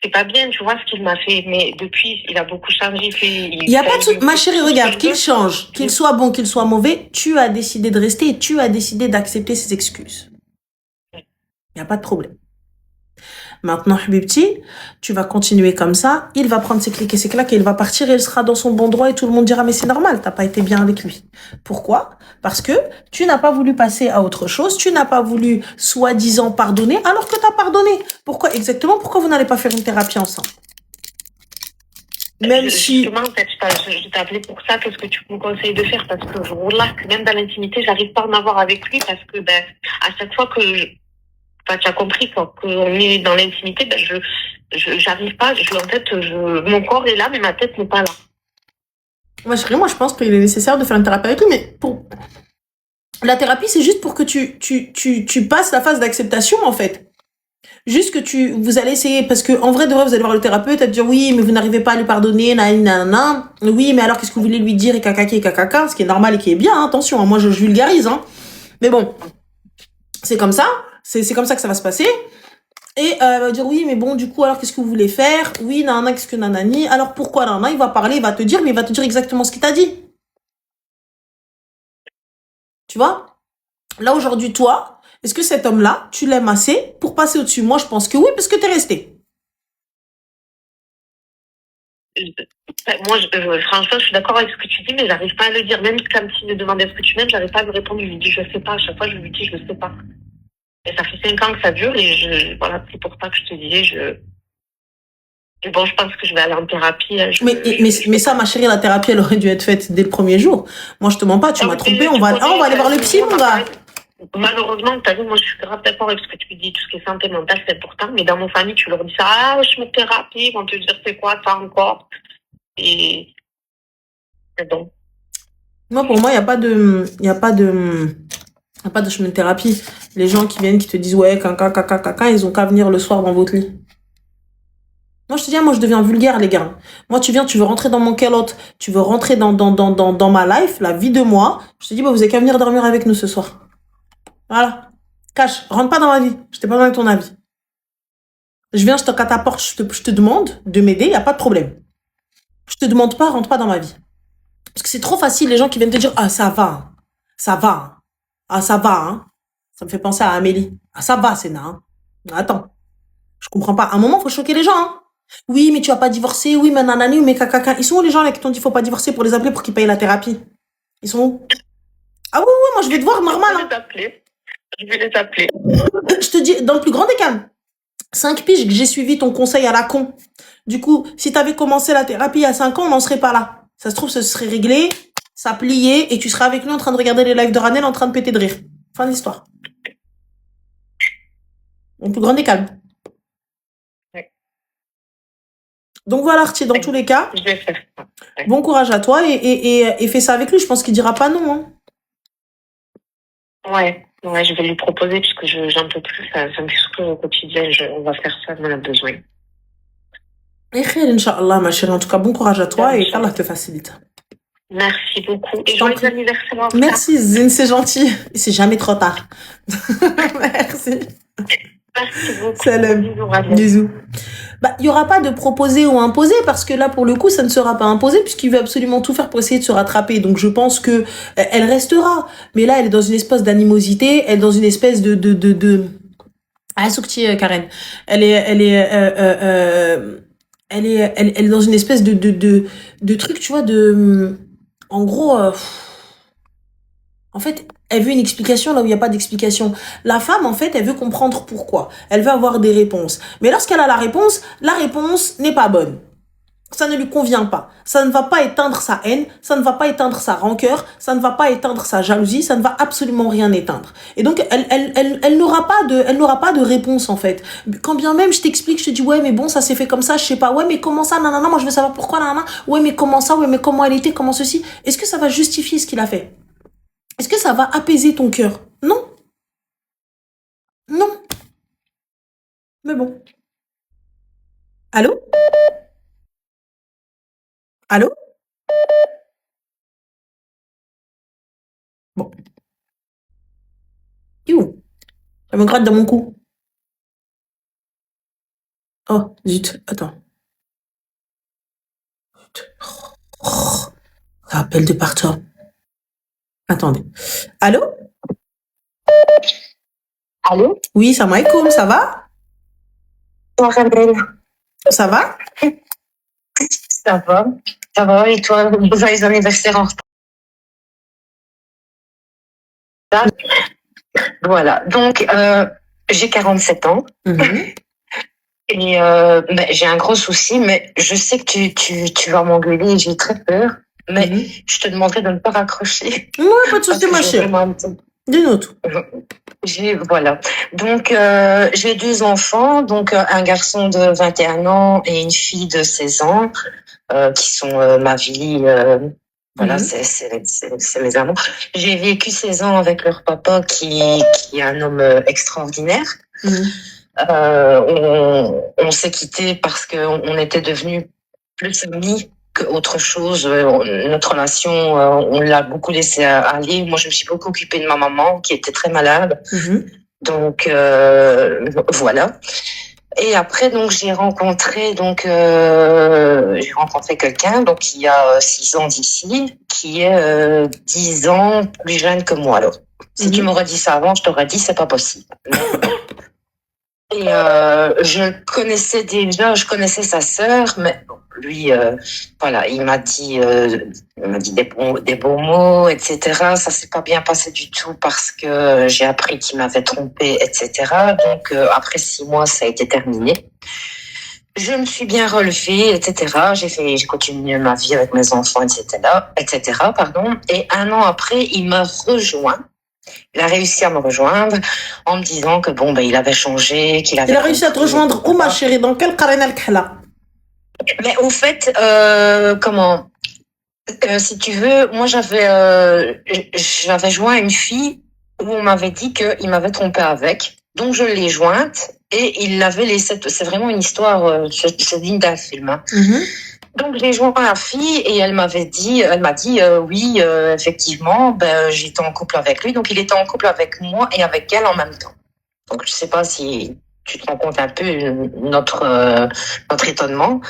c'est pas bien, tu vois ce qu'il m'a fait, mais depuis, il a beaucoup changé. Il y a pas de ma chérie, regarde, qu'il change, qu'il soit bon, qu'il soit mauvais, tu as décidé de rester et tu as décidé d'accepter ses excuses. Il n'y a pas de problème. Maintenant, Habibti, tu vas continuer comme ça, il va prendre ses clics et ses claques et il va partir et il sera dans son bon droit et tout le monde dira mais c'est normal, t'as pas été bien avec lui. Pourquoi? Parce que tu n'as pas voulu passer à autre chose, tu n'as pas voulu soi-disant pardonner alors que t'as pardonné. Pourquoi exactement? Pourquoi vous n'allez pas faire une thérapie ensemble? Même si... Justement, en fait, je t'ai appelé pour ça. Qu'est-ce que tu me conseilles de faire? Parce que même dans l'intimité, j'arrive pas à en avoir avec lui parce que à chaque fois que tu as compris qu'on est dans l'intimité, j'arrive pas. En fait, mon corps est là, mais ma tête n'est pas là. Moi, je pense qu'il est nécessaire de faire une thérapie avec lui, mais la thérapie, c'est juste pour que tu passes la phase d'acceptation, en fait. Juste que vous allez essayer, parce que en vrai, de vrai, vous allez voir le thérapeute, elle te dire oui, mais vous n'arrivez pas à lui pardonner, nanana. Oui, mais alors qu'est-ce que vous voulez lui dire et caca, ce qui est normal et qui est bien, hein, attention, hein, moi je vulgarise, hein. Mais bon, c'est comme ça, c'est comme ça que ça va se passer. Et elle va dire oui, mais bon, du coup, alors qu'est-ce que vous voulez faire? Oui, nanana, qu'est-ce que nanani? Alors pourquoi nanana? Il va parler, il va te dire, mais il va te dire exactement ce qu'il t'a dit. Tu vois? Là, aujourd'hui, toi, est-ce que cet homme-là, tu l'aimes assez pour passer au-dessus? Moi, je pense que oui, parce que t'es resté. Moi, franchement, je suis d'accord avec ce que tu dis, mais j'arrive pas à le dire. Même quand il me demande est-ce que tu m'aimes, j'arrive pas à lui répondre. Je lui dis je sais pas. À chaque fois, je lui dis je sais pas. Et ça fait 5 ans que ça dure et voilà, c'est pour ça que je te disais, et bon, je pense que je vais aller en thérapie. Mais ça, ma chérie, la thérapie, elle aurait dû être faite dès le premier jour. Moi, je te mens pas, tu m'as trompé, on va aller voir le psy, mon gars. Malheureusement, t'as vu, moi, je suis grave d'accord avec ce que tu dis, tout ce qui est santé mentale, c'est important, mais dans nos familles, tu leur dis ça, ah, je me thérapie, ils vont te dire c'est quoi, ça encore. Et bon. Moi, pour moi, il n'y a pas de chemin de thérapie. Les gens qui viennent, qui te disent, ouais, caca, ils ont qu'à venir le soir dans votre lit. Moi, je te dis, moi, je deviens vulgaire, les gars. Moi, tu veux rentrer dans mon calotte, tu veux rentrer dans ma life, la vie de moi. Je te dis, bah, vous avez qu'à venir dormir avec nous ce soir. Voilà. Cache, rentre pas dans ma vie. Je t'ai pas demandé ton avis. Je viens, je toque à ta porte, je te demande de m'aider, il n'y a pas de problème. Je te demande pas, rentre pas dans ma vie. Parce que c'est trop facile, les gens qui viennent te dire, ah, ça va, hein. Ça va, hein. Ah, ça va, hein. Ça me fait penser à Amélie. Ah, ça va, Sénat, hein. Attends. Je comprends pas. À un moment, faut choquer les gens, hein. Oui, mais tu vas pas divorcer. Oui, mais nanani, mais caca. Ils sont où les gens là qui t'ont dit faut pas divorcer pour les appeler pour qu'ils payent la thérapie? Ils sont où? Ah oui, moi je vais te voir normal. Je vais les appeler. Je te dis, dans le plus grand des calmes. 5 piges que j'ai suivi ton conseil à la con. Du coup, si t'avais commencé la thérapie il y a 5 ans, on n'en serait pas là. Ça se trouve, ce serait réglé, ça pliait, et tu serais avec nous en train de regarder les lives de Ranel en train de péter de rire. Fin d'histoire. Dans le plus grand des calmes. Donc voilà, Artie, dans tous les cas, je vais faire ça. Bon courage à toi et fais ça avec lui. Je pense qu'il dira pas non. Hein. Ouais, je vais lui proposer puisque j'en peux plus. Ça me souffle au quotidien. On va faire ça, on en a besoin. Et khair, Inch'Allah, ma chérie. En tout cas, bon courage à toi et qu'Allah te facilite. Merci beaucoup. Et joyeux anniversaire. Merci, Zine, c'est gentil. C'est jamais trop tard. Merci. Merci beaucoup. Salam. Bisous. Bah, il y aura pas de proposer ou imposer parce que là, pour le coup, ça ne sera pas imposé puisqu'il veut absolument tout faire pour essayer de se rattraper. Donc, je pense que elle restera. Mais là, elle est dans une espèce d'animosité. Elle est dans une espèce de... Ah, Soukti, Karen. Elle est dans une espèce de truc, tu vois, en gros, en fait, elle veut une explication là où il n'y a pas d'explication. La femme, en fait, elle veut comprendre pourquoi. Elle veut avoir des réponses. Mais lorsqu'elle a la réponse n'est pas bonne. Ça ne lui convient pas. Ça ne va pas éteindre sa haine, ça ne va pas éteindre sa rancœur, ça ne va pas éteindre sa jalousie, ça ne va absolument rien éteindre. Et donc, elle n'aura pas de réponse, en fait. Quand bien même je t'explique, je te dis, ouais, mais bon, ça s'est fait comme ça, je sais pas. Ouais, mais comment ça, nanana, moi je veux savoir pourquoi, nanana. Ouais, mais comment ça, ouais, mais comment elle était, comment ceci. Est-ce que ça va justifier ce qu'il a fait? Est-ce que ça va apaiser ton cœur? Non. Non. Mais bon. Allô? Allô? Bon. You. Elle me gratte dans mon cou. Oh, zut. Attends. Oh, appel de partout. Attendez. Allô? Allô? Oui, salam alaikum, ça va? Ça va? Ça va. Ça va, et toi, joyeux anniversaire en retard. Voilà, donc j'ai 47 ans. Et j'ai un gros souci, mais je sais que tu vas m'engueuler, j'ai très peur. Mais je te demanderai de ne pas raccrocher. Ouais, pas de souci, ma chérie. Dis-nous tout. Voilà. Donc, j'ai 2 enfants, donc un garçon de 21 ans et une fille de 16 ans, qui sont ma vie. Voilà, c'est mes amours. J'ai vécu 16 ans avec leur papa, qui est un homme extraordinaire. On s'est quittés parce qu'on était devenus plus amis qu'autre chose. Notre relation, on l'a beaucoup laissé aller. Moi, je me suis beaucoup occupée de ma maman qui était très malade. Donc, voilà. Et après, donc, j'ai rencontré quelqu'un, donc, qui a 6 ans d'ici, qui est 10 ans plus jeune que moi. Alors, si tu m'aurais dit ça avant, je t'aurais dit, c'est pas possible. Et je connaissais sa sœur, mais bon, lui, voilà, il m'a dit des beaux mots, etc. Ça s'est pas bien passé du tout parce que j'ai appris qu'il m'avait trompé, etc. Donc après 6 mois, ça a été terminé. Je me suis bien relevée, etc. J'ai continué ma vie avec mes enfants, etc. Pardon. Et 1 an après, il m'a rejoint. Il a réussi à me rejoindre en me disant que bon, ben, il avait changé, qu'il avait. Il a réussi à te rejoindre où, ma chérie? Dans quel Qarena al-Kahla? Mais au fait, si tu veux, moi j'avais joint une fille où on m'avait dit qu'il m'avait trompé avec. Donc je l'ai jointe et il l'avait laissé. C'est vraiment une histoire, c'est digne d'un film. Hein. Donc j'ai joint la fille et elle m'a dit oui, effectivement, ben j'étais en couple avec lui. Donc il était en couple avec moi et avec elle en même temps. Donc je sais pas si tu te rends compte un peu notre étonnement.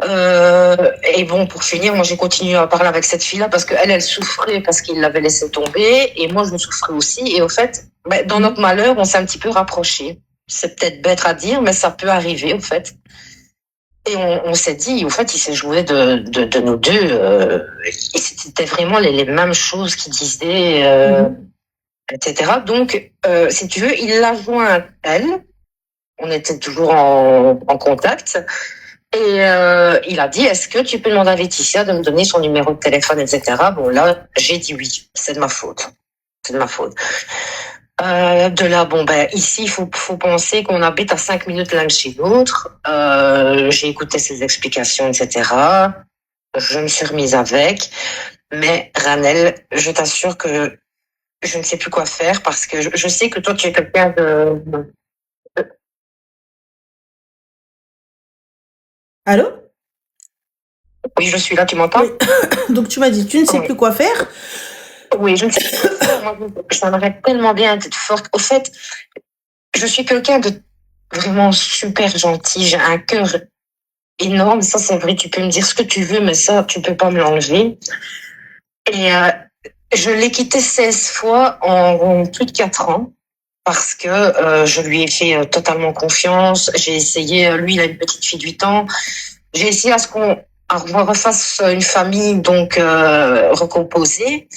Et bon, pour finir, moi j'ai continué à parler avec cette fille-là parce qu'elle souffrait parce qu'il l'avait laissé tomber et moi je souffrais aussi. Et au fait, ben, dans notre malheur, on s'est un petit peu rapprochés. C'est peut-être bête à dire, mais ça peut arriver au fait. Et on s'est dit, au fait, il s'est joué de nous deux. Et c'était vraiment les mêmes choses qu'il disait, etc. Donc, si tu veux, il l'a joint elle. On était toujours en contact. Et il a dit, est-ce que tu peux demander à Laetitia de me donner son numéro de téléphone, etc. Bon, là, j'ai dit oui. C'est de ma faute. C'est de ma faute. De là, bon, ben, ici, il faut penser qu'on habite à 5 minutes l'un de chez l'autre. J'ai écouté ses explications, etc. Je me suis remise avec. Mais, Ranel, je t'assure que je ne sais plus quoi faire parce que je sais que toi, tu es quelqu'un de... Allô? Oui, je suis là, tu m'entends? Oui. Donc tu m'as dit, tu ne sais plus quoi faire? Oui, je ne sais plus quoi faire. Moi, j'aimerais tellement bien être forte. Au fait, je suis quelqu'un de vraiment super gentil. J'ai un cœur énorme. Ça, c'est vrai, tu peux me dire ce que tu veux, mais ça, tu peux pas me l'enlever. Et je l'ai quitté 16 fois en plus de 4 ans. Parce que je lui ai fait totalement confiance. J'ai essayé, lui, il a une petite fille de 8 ans. J'ai essayé à ce qu'on refasse une famille donc recomposée.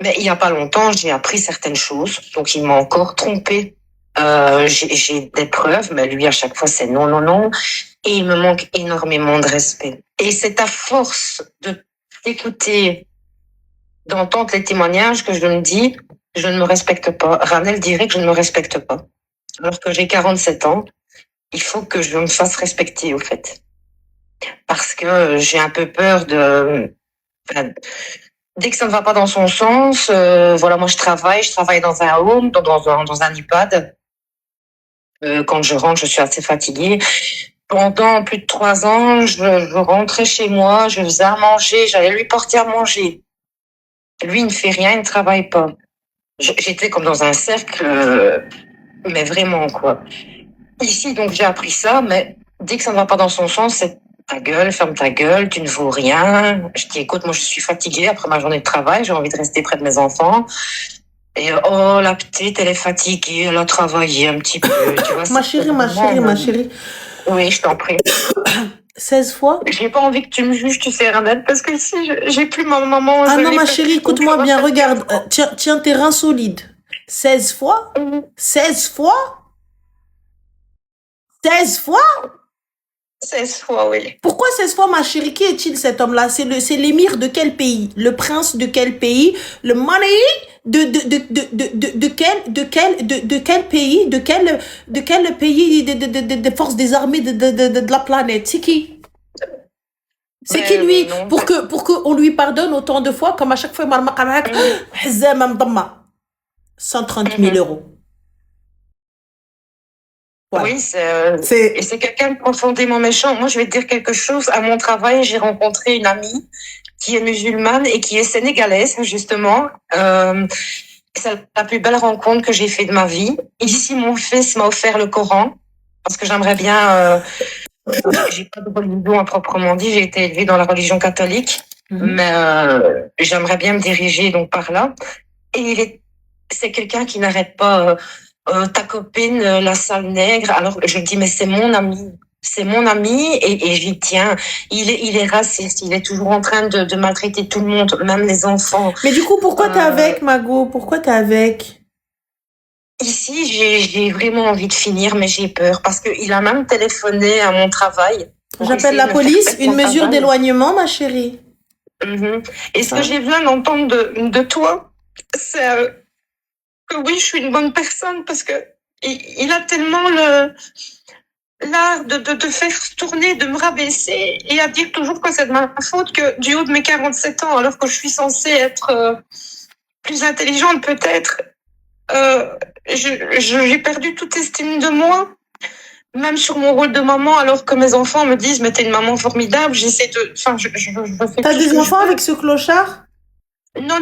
Mais il n'y a pas longtemps, j'ai appris certaines choses. Donc, il m'a encore trompée. J'ai des preuves, mais lui, à chaque fois, c'est non, non, non. Et il me manque énormément de respect. Et c'est à force de t'écouter, d'entendre les témoignages que je me dis, je ne me respecte pas. Ranel dirait que je ne me respecte pas. Alors que j'ai 47 ans, il faut que je me fasse respecter, au fait. Parce que j'ai un peu peur de... Enfin, dès que ça ne va pas dans son sens, voilà, moi je travaille dans un home, dans un EHPAD. Quand je rentre, je suis assez fatiguée. Pendant plus de 3 ans, je rentrais chez moi, je faisais à manger, j'allais lui porter à manger. Lui, il ne fait rien, il ne travaille pas. J'étais comme dans un cercle, mais vraiment, quoi. Ici, donc, j'ai appris ça, mais dès que ça ne va pas dans son sens, c'est ta gueule, ferme ta gueule, tu ne vaux rien. Je dis, écoute, moi, je suis fatiguée après ma journée de travail, j'ai envie de rester près de mes enfants. Et oh, la petite, elle est fatiguée, elle a travaillé un petit peu, tu vois. Ma chérie. Oui, je t'en prie. 16 fois? J'ai pas envie que tu me juges, tu sais, Ranette, parce que si j'ai plus ma maman. Ah non, ma chérie, écoute-moi bien, regarde, tiens tes reins solides. 16 fois? 16 fois? 16 fois? 16 fois, oui. Pourquoi 16 fois, ma chérie? Qui est-il cet homme-là? C'est l'émir de quel pays? Le prince de quel pays? Le money de quel pays? De quel pays des forces des armées de la planète? C'est qui? C'est qui lui? Pour que on lui pardonne autant de fois comme à chaque fois, 130 000 euros. Voilà. Oui, c'est quelqu'un de profondément méchant. Moi, je vais te dire quelque chose. À mon travail, j'ai rencontré une amie qui est musulmane et qui est sénégalaise, justement. C'est la plus belle rencontre que j'ai faite de ma vie. Ici, mon fils m'a offert le Coran. parce que j'aimerais bien. J'ai pas de religion à proprement dit. J'ai été élevée dans la religion catholique, mais j'aimerais bien me diriger donc par là. Et c'est quelqu'un qui n'arrête pas. Ta copine, la sale nègre. Alors je dis mais c'est mon ami. C'est mon ami et j'y tiens. Il est raciste. Il est toujours en train de maltraiter tout le monde, même les enfants. Mais du coup, pourquoi t'es avec, Mago? Pourquoi t'es avec? Ici, j'ai vraiment envie de finir, mais j'ai peur parce qu'il a même téléphoné à mon travail. J'appelle la police. Une mesure d'éloignement, ma chérie. Et ce que j'ai besoin d'entendre de toi, c'est que oui, je suis une bonne personne parce que il a tellement l'art de faire tourner, de me rabaisser et à dire toujours que c'est de ma faute que du haut de mes 47 ans, alors que je suis censée être plus intelligente peut-être, j'ai perdu toute estime de moi, même sur mon rôle de maman, alors que mes enfants me disent mais t'es une maman formidable, j'essaie de... Enfin, je fais T'as des enfants avec ce clochard? Non,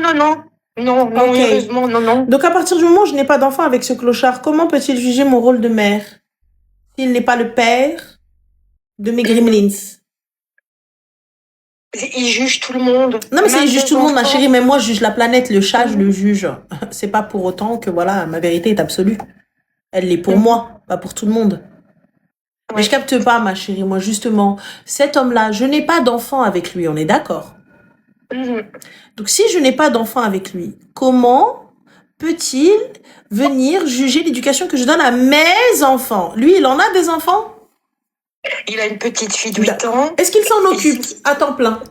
okay. Heureusement, non. Donc à partir du moment où je n'ai pas d'enfant avec ce clochard, comment peut-il juger mon rôle de mère s'il n'est pas le père de mes gremlins? Il juge tout le monde. Non, mais il juge tout le monde, ma chérie. Mais moi, je juge la planète. Le chat, je le juge. C'est pas pour autant que, voilà, ma vérité est absolue. Elle l'est pour moi, pas pour tout le monde. Ouais. Mais je capte pas, ma chérie. Moi, justement, cet homme-là, je n'ai pas d'enfant avec lui. On est d'accord? Donc, si je n'ai pas d'enfant avec lui, comment peut-il venir juger l'éducation que je donne à mes enfants? Lui, il en a des enfants? Il a une petite fille de 8 ans. Est-ce qu'il s'en occupe à temps plein?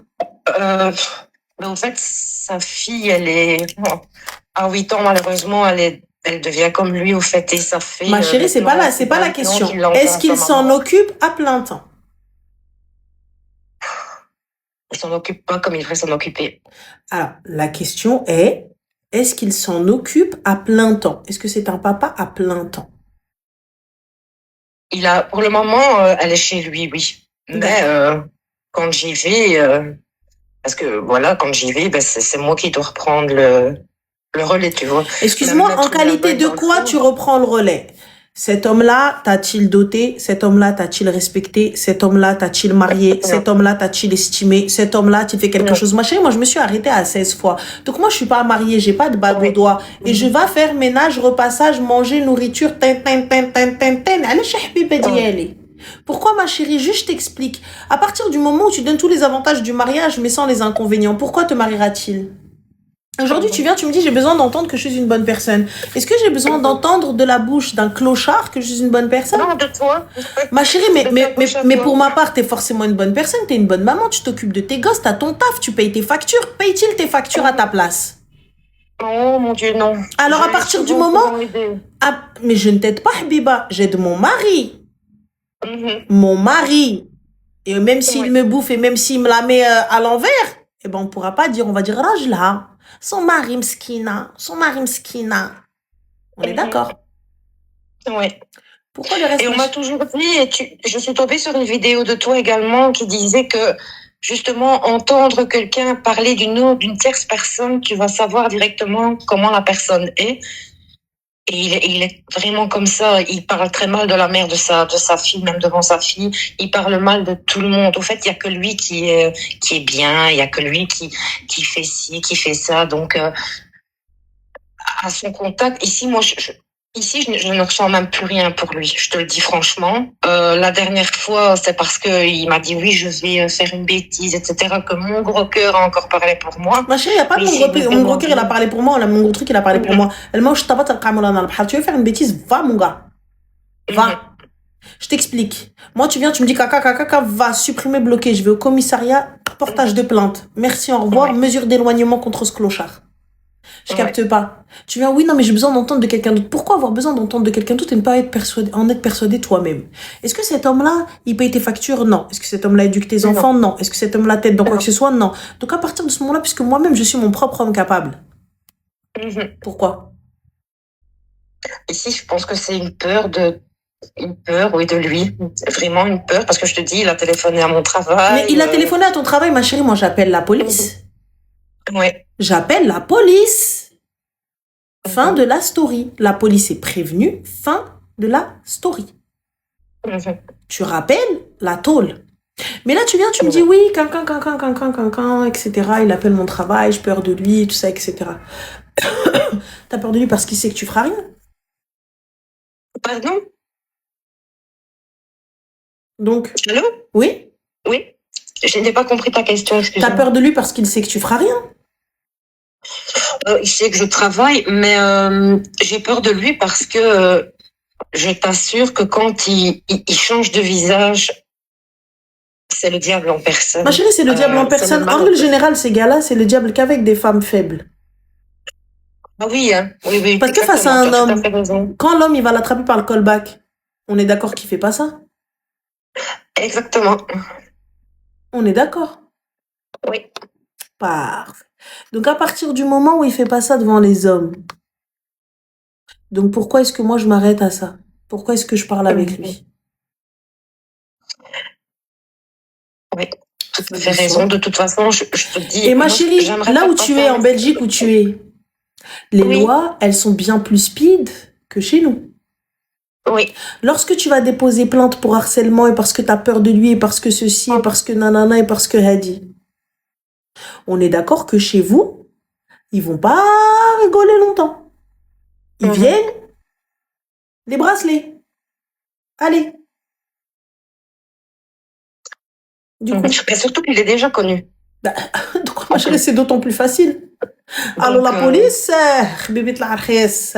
En fait, sa fille, elle est... À 8 ans, malheureusement, elle devient comme lui, au fait, et ça fait... Ma chérie, c'est pas la question. Est-ce qu'il s'en occupe à plein temps? Il s'en occupe pas comme il devrait s'en occuper. Alors, la question est, est-ce qu'il s'en occupe à plein temps? Est-ce que c'est un papa à plein temps? Pour le moment, elle est chez lui, oui. Mais quand j'y vais, parce que voilà, quand j'y vais, c'est moi qui dois reprendre le relais, tu vois. Excuse-moi, en qualité de quoi tu reprends le relais? Cet homme-là t'a-t-il doté? Cet homme-là t'a-t-il respecté? Cet homme-là t'a-t-il marié? Cet homme-là t'a-t-il estimé? Cet homme-là t'a-t-il fait quelque chose? Ma chérie, moi, je me suis arrêtée à 16 fois. Donc, moi, je suis pas mariée, j'ai pas de bague au doigt. Et je vais faire ménage, repassage, manger, nourriture, allez, pourquoi, ma chérie? Juste, je t'explique. À partir du moment où tu donnes tous les avantages du mariage, mais sans les inconvénients, pourquoi te mariera-t-il? Aujourd'hui, tu viens, tu me dis, j'ai besoin d'entendre que je suis une bonne personne. Est-ce que j'ai besoin d'entendre de la bouche d'un clochard que je suis une bonne personne? Non, de toi. Ma chérie, mais pour ma part, t'es forcément une bonne personne, t'es une bonne maman, tu t'occupes de tes gosses, t'as ton taf, tu payes tes factures. Paye-t-il tes factures à ta place? Oh, mon Dieu, non. Alors, à partir du moment... mais je ne t'aide pas, Habiba, j'aide mon mari. Mon mari. Et même s'il me bouffe et même s'il me la met à l'envers, eh ben, on pourra pas dire, on va dire Rajla. Son mari mskina. On est d'accord? Oui. Pourquoi le reste? Et on m'a toujours dit, je suis tombée sur une vidéo de toi également qui disait que justement entendre quelqu'un parler d'une tierce personne, tu vas savoir directement comment la personne est. Et il est vraiment comme ça. Il parle très mal de la mère de sa fille, même devant sa fille. Il parle mal de tout le monde. Au fait, il y a que lui qui est bien. Il y a que lui qui fait ci, qui fait ça. Donc, à son contact, ici, moi, je ne ressens même plus rien pour lui. Je te le dis franchement. La dernière fois, c'est parce que il m'a dit oui, je vais faire une bêtise, etc. Que mon gros cœur a encore parlé pour moi. Ma chérie, il n'y a pas mon gros cœur, il a parlé pour moi. Mon gros truc, il a parlé pour moi. Tu veux faire une bêtise? Va, mon gars. Va. Je t'explique. Moi, tu viens, tu me dis caca, va supprimer, bloquer. Je vais au commissariat, portage de plainte. Merci, au revoir. Mesure d'éloignement contre ce clochard. Je capte pas. Tu viens, oui, non, mais j'ai besoin d'entendre de quelqu'un d'autre. Pourquoi avoir besoin d'entendre de quelqu'un d'autre et ne pas être persuadé toi-même? Est-ce que cet homme-là, il paye tes factures? Non. Est-ce que cet homme-là éduque tes enfants? Non. Est-ce que cet homme-là t'aide dans quoi que ce soit? Non. Donc, à partir de ce moment-là, puisque moi-même, je suis mon propre homme capable. Pourquoi? Ici, je pense que c'est une peur, oui, de lui. Vraiment une peur, parce que je te dis, il a téléphoné à mon travail. Mais il a téléphoné à ton travail, ma chérie. Moi, j'appelle la police. Ouais. J'appelle la police. Fin de la story. La police est prévenue. Fin de la story. Mhm. Tu rappelles la tôle. Mais là, tu viens, tu me dis Ouais. oui, cancan, etc. Il appelle mon travail, j'ai peur de lui, tout ça, etc. T'as peur de lui parce qu'il sait que tu feras rien. Pardon? Donc, Allô? oui, Oui? Je n'ai pas compris ta question, t'as excuse-moi. peur de lui parce qu'il sait que tu feras rien. Il sait que je travaille, mais j'ai peur de lui parce que je t'assure que quand il change de visage, c'est le diable en personne. Ma chérie, c'est le diable en C'est le personne. mal En en règle personne. générale, ces gars-là, c'est le diable qu'avec des femmes faibles. Ah oui, hein. Oui, Parce que face à exactement. un Tu as tout à fait homme, raison. quand l'homme, il va l'attraper par le callback, on est d'accord qu'il fait pas ça. Exactement. On est d'accord. Oui. Parfait. Donc, à partir du moment où il fait pas ça devant les hommes, donc pourquoi est-ce que moi je m'arrête à ça? Pourquoi est-ce que je parle avec lui? Oui, tout Ça à fait dit raison. soit. De toute façon, je te dis, Et ma moi, chérie, j'aimerais là faire où tu passer es, un en Belgique où tu es, les Oui, lois, elles sont bien plus speed que chez nous. oui, Lorsque tu vas déposer plainte pour harcèlement et parce que tu as peur de lui et parce que ceci et parce que nanana et parce que Hadi, on est d'accord que chez vous, ils vont pas rigoler longtemps. Ils Mhm. viennent, les bracelets. Allez. Du coup, Mais surtout qu'il est déjà connu. bah, donc ma chérie, c'est d'autant plus facile. Allô Donc, la police, bébé la arkhès,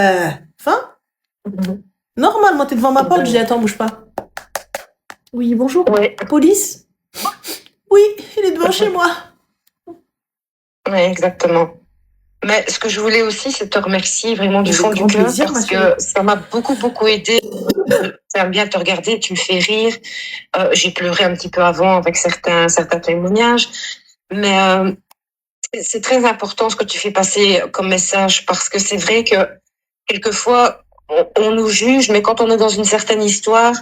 fin. Normalement, t'es devant ma porte, je dis attends, bouge pas. Oui, bonjour. ouais, Police? Oui, il est devant chez moi. ouais, exactement. Mais ce que je voulais aussi, c'est te remercier vraiment du Avec fond du grand cœur plaisir, ma parce chérie. que ça m'a beaucoup aidé. J'aime bien te regarder, tu me fais rire. J'ai pleuré un petit peu avant avec certains témoignages. Mais c'est très important ce que tu fais passer comme message parce que c'est vrai que quelquefois, on nous juge, mais quand on est dans une certaine histoire,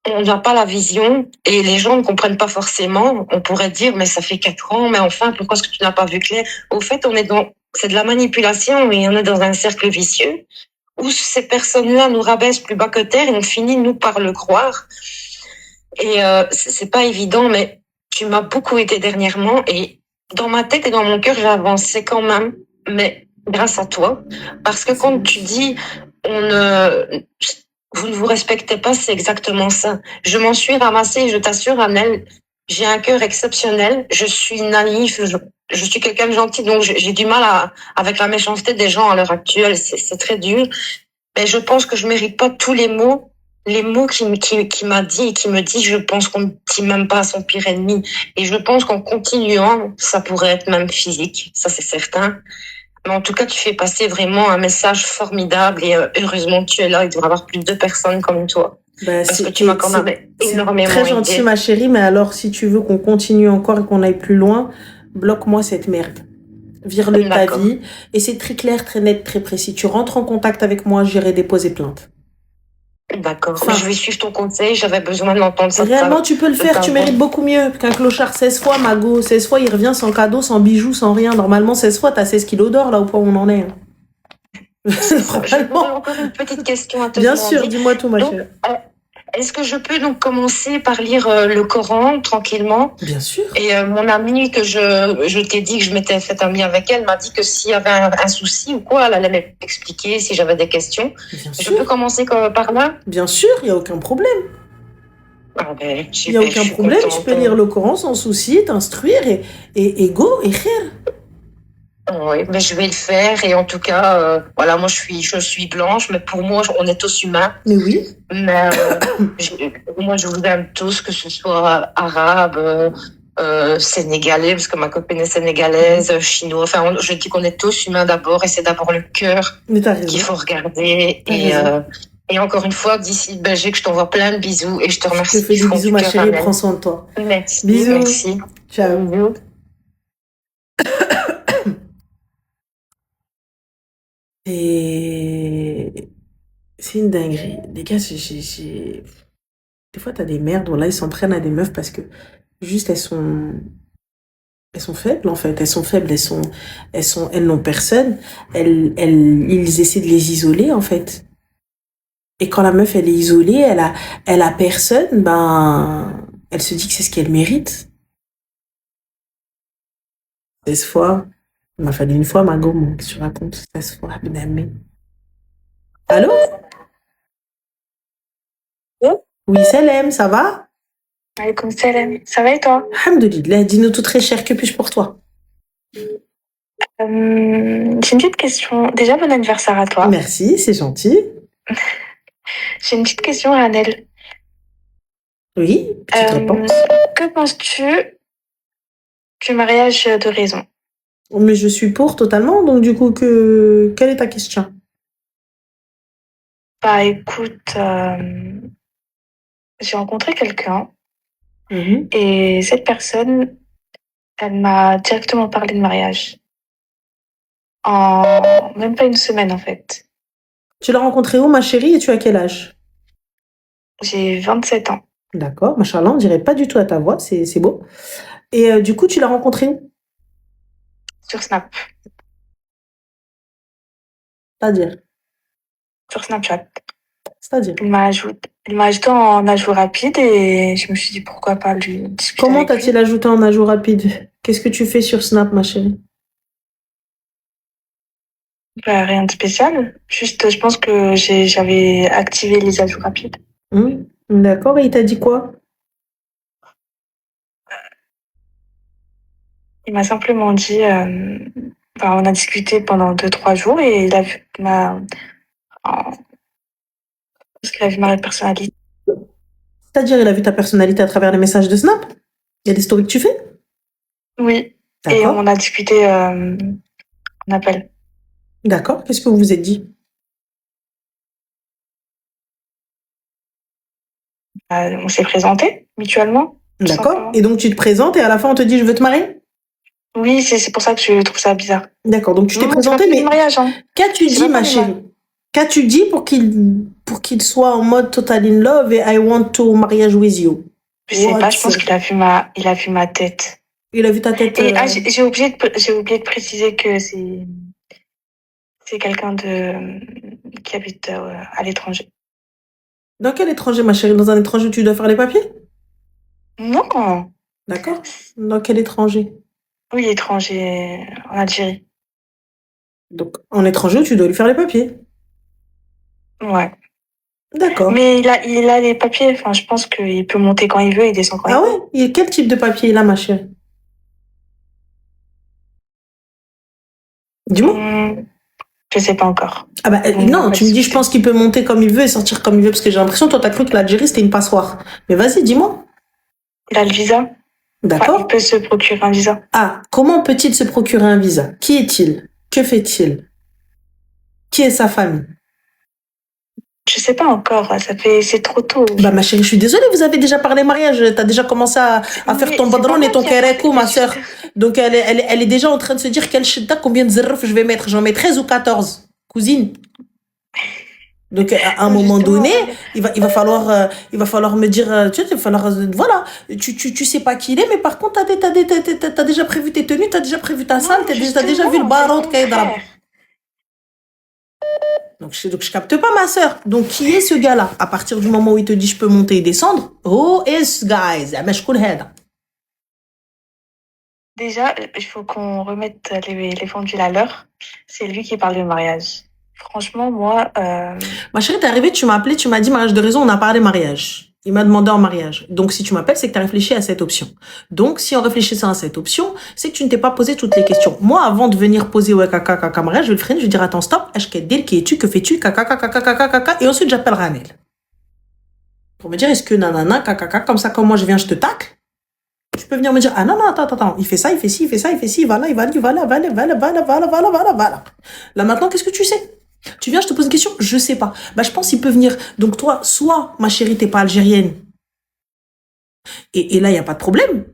on n'a pas la vision et les gens ne comprennent pas forcément. On pourrait dire, mais ça fait 4 ans, mais enfin, pourquoi est-ce que tu n'as pas vu clair? Au fait, c'est de la manipulation et on est dans un cercle vicieux où ces personnes-là nous rabaissent plus bas que terre et on finit, nous, par le croire. Et c'est pas évident, mais tu m'as beaucoup aidé dernièrement et dans ma tête et dans mon cœur, j'ai avancé quand même, mais grâce à toi. Parce que quand tu dis, vous ne vous respectez pas, c'est exactement ça. Je m'en suis ramassée et je t'assure, Annelle, j'ai un cœur exceptionnel. Je suis naïf, je suis quelqu'un de gentil, donc j'ai du mal avec la méchanceté des gens à l'heure actuelle. C'est très dur. Mais je pense que je mérite pas tous les mots qui m'a dit et qui me dit, je pense qu'on ne dit même pas à son pire ennemi. Et je pense qu'en continuant, ça pourrait être même physique, ça c'est certain. Mais en tout cas, tu fais passer vraiment un message formidable et heureusement que tu es là. Il devrait y avoir plus de personnes comme toi. Bah, Parce que tu m'as quand même c'est énormément très gentil, aidé. ma chérie, mais alors, si tu veux qu'on continue encore et qu'on aille plus loin, bloque-moi cette merde. Vire-le de ta D'accord. vie. Et c'est très clair, très net, très précis. Tu rentres en contact avec moi, j'irai déposer plainte. D'accord. Enfin. Mais je vais suivre ton conseil. J'avais besoin d'entendre ça. Réellement, tu peux le faire. Tu mérites beaucoup mieux qu'un clochard 16 fois, Mago. 16 fois, il revient sans cadeau, sans bijoux, sans rien. Normalement, 16 fois, t'as 16 kilos d'or, là où on en est. J'aurais encore une petite question à te Bien demander. sûr, dis-moi tout, ma chérie. Est-ce que je peux donc commencer par lire le Coran tranquillement? Bien sûr. Et mon amie que je t'ai dit que je m'étais fait amie avec elle m'a dit que s'il y avait un souci ou quoi, elle allait m'expliquer si j'avais des questions. Bien Je sûr. peux commencer par là? Bien sûr, il n'y a aucun problème. Ah ben, Il n'y a aucun problème, tu peux lire le Coran sans souci, t'instruire et go, et khair. Oui, mais je vais le faire et en tout cas, voilà, moi je suis blanche, mais pour moi on est tous humains. Mais oui. Mais moi je vous aime tous, que ce soit arabe, sénégalais, parce que ma copine est sénégalaise, chinois. Enfin, je dis qu'on est tous humains d'abord et c'est d'abord le cœur qu'il faut regarder. Et encore une fois, d'ici de Belgique, je t'envoie plein de bisous et je te remercie. Je te fais des bisous, ma chérie, prends soin de toi. Merci. Bisous. Merci. Ciao. Bisous. Et c'est une dinguerie. Les gars, des fois, t'as des merdes, là, ils s'en prennent à des meufs parce que juste elles sont faibles, en fait. Elles sont faibles, elles n'ont personne. Ils essaient de les isoler, en fait. Et quand la meuf, elle est isolée, elle a personne, ben, elle se dit que c'est ce qu'elle mérite. 16 fois. Il m'a fallu une fois, ma gomme, que tu racontes 16 fois, Benamé. Allô? Oui, Salem, ça va? Alaykoum salam. Ça va et toi? Alhamdoulilah, dis-nous tout très cher, que puis-je pour toi? J'ai une petite question. Déjà, bon anniversaire à toi. Merci, c'est gentil. J'ai une petite question, Ranel. Oui, petite réponse. Que penses-tu du mariage de raison? Mais je suis pour totalement, donc du coup, quelle est ta question? Bah écoute, j'ai rencontré quelqu'un Mhm. et cette personne, elle m'a directement parlé de mariage. En même pas une semaine en fait. Tu l'as rencontré où, ma chérie, et tu as quel âge? J'ai 27 ans. D'accord, machallah, on dirait pas du tout à ta voix, c'est beau. Et du coup, tu l'as rencontré où? Sur Snap. C'est-à-dire? Sur Snapchat. C'est-à-dire? Il m'a ajouté en ajout rapide et je me suis dit pourquoi pas lui discuter Comment avec lui. t'a-t-il ajouté en ajout rapide? Qu'est-ce que tu fais sur Snap, ma chérie? Bah, rien de spécial. Juste, je pense que j'avais activé les ajouts rapides. D'accord, et il t'a dit quoi? Il m'a simplement dit, enfin, on a discuté pendant 2-3 jours et il a vu parce qu'il a vu ma personnalité. C'est-à-dire, il a vu ta personnalité à travers les messages de Snap? Il y a des stories que tu fais? Oui. Et D'accord. on a discuté en appel. D'accord, qu'est-ce que vous vous êtes dit? On s'est présenté mutuellement. tout D'accord. simplement. Et donc, tu te présentes et à la fin, on te dit, je veux te marier? Oui, c'est pour ça que je trouve ça bizarre. D'accord, donc tu t'es Non, présenté, c'est pas mais le mariage, hein. qu'as-tu C'est dit, pas ma le chérie? Qu'as-tu dit pour qu'il soit en mode total in love et I want to mariage with you? Je sais pas, What? je pense qu'il a vu ma tête. Il a vu ta tête. Et j'ai oublié de préciser que c'est quelqu'un qui habite à l'étranger. Dans quel étranger, ma chérie? Dans un étranger où tu dois faire les papiers? Non. D'accord. Dans quel étranger? Oui, étranger en Algérie. Donc, en étranger où tu dois lui faire les papiers. Ouais. D'accord. Mais il a les papiers. Enfin, je pense qu'il peut monter quand il veut et descendre quand Ah il veut. ouais? Et quel type de papier il a, ma chérie? Dis-moi. Je sais pas encore. Ah bah non, tu me dis, je pense qu'il peut monter comme il veut et sortir comme il veut, parce que j'ai l'impression, toi, t'as cru que l'Algérie, c'était une passoire. Mais vas-y, dis-moi. Il a le visa. D'accord. Enfin, il peut se procurer un visa. Ah, comment peut-il se procurer un visa? Qui est-il? Que fait-il? Qui est sa famille? Je sais pas encore. C'est trop tôt. Bah ma chérie, je suis désolée, vous avez déjà parlé mariage, t'as déjà commencé à faire ton badron et ton kérékou, ma soeur. Donc elle est déjà en train de se dire quel shidda, combien de zerf je vais mettre. J'en mets 13 ou 14, cousine. Donc à un moment donné, il va falloir me dire, tu sais, il va falloir, voilà, tu sais pas qui il est, mais par contre t'as déjà prévu tes tenues, t'as déjà prévu ta salle, t'as déjà vu le baron de Kaïdra. Donc je capte pas, ma sœur. Donc qui est ce gars-là? À partir du moment où il te dit je peux monter et descendre, who is guys? Déjà, il faut qu'on remette les pendules à l'heure. C'est lui qui parle de mariage. Franchement, moi... Ma chérie, t'es arrivée, tu m'as appelé, tu m'as dit mariage de raison, on a parlé mariage. Il m'a demandé en mariage. Donc si tu m'appelles, c'est que tu as réfléchi à cette option. Donc si on réfléchissait à cette option, c'est que tu ne t'es pas posé toutes les questions. Moi, avant de venir poser ouais caca caca mariage, je vais le freiner, je vais dire attends stop, dire qui es-tu, que fais-tu, caca caca caca caca caca, et ensuite j'appelle Ranel. Pour me dire est-ce que nanana caca caca, comme ça quand moi je viens je te tacle. Tu peux venir me dire ah non attends, il fait ça, il fait ci, il fait ça, il fait ci, voilà. Là maintenant qu'est-ce que tu sais? Tu viens, je te pose une question, je sais pas. Bah, je pense qu'il peut venir. Donc, toi, soit, ma chérie, t'es pas algérienne. Et là, il n'y a pas de problème.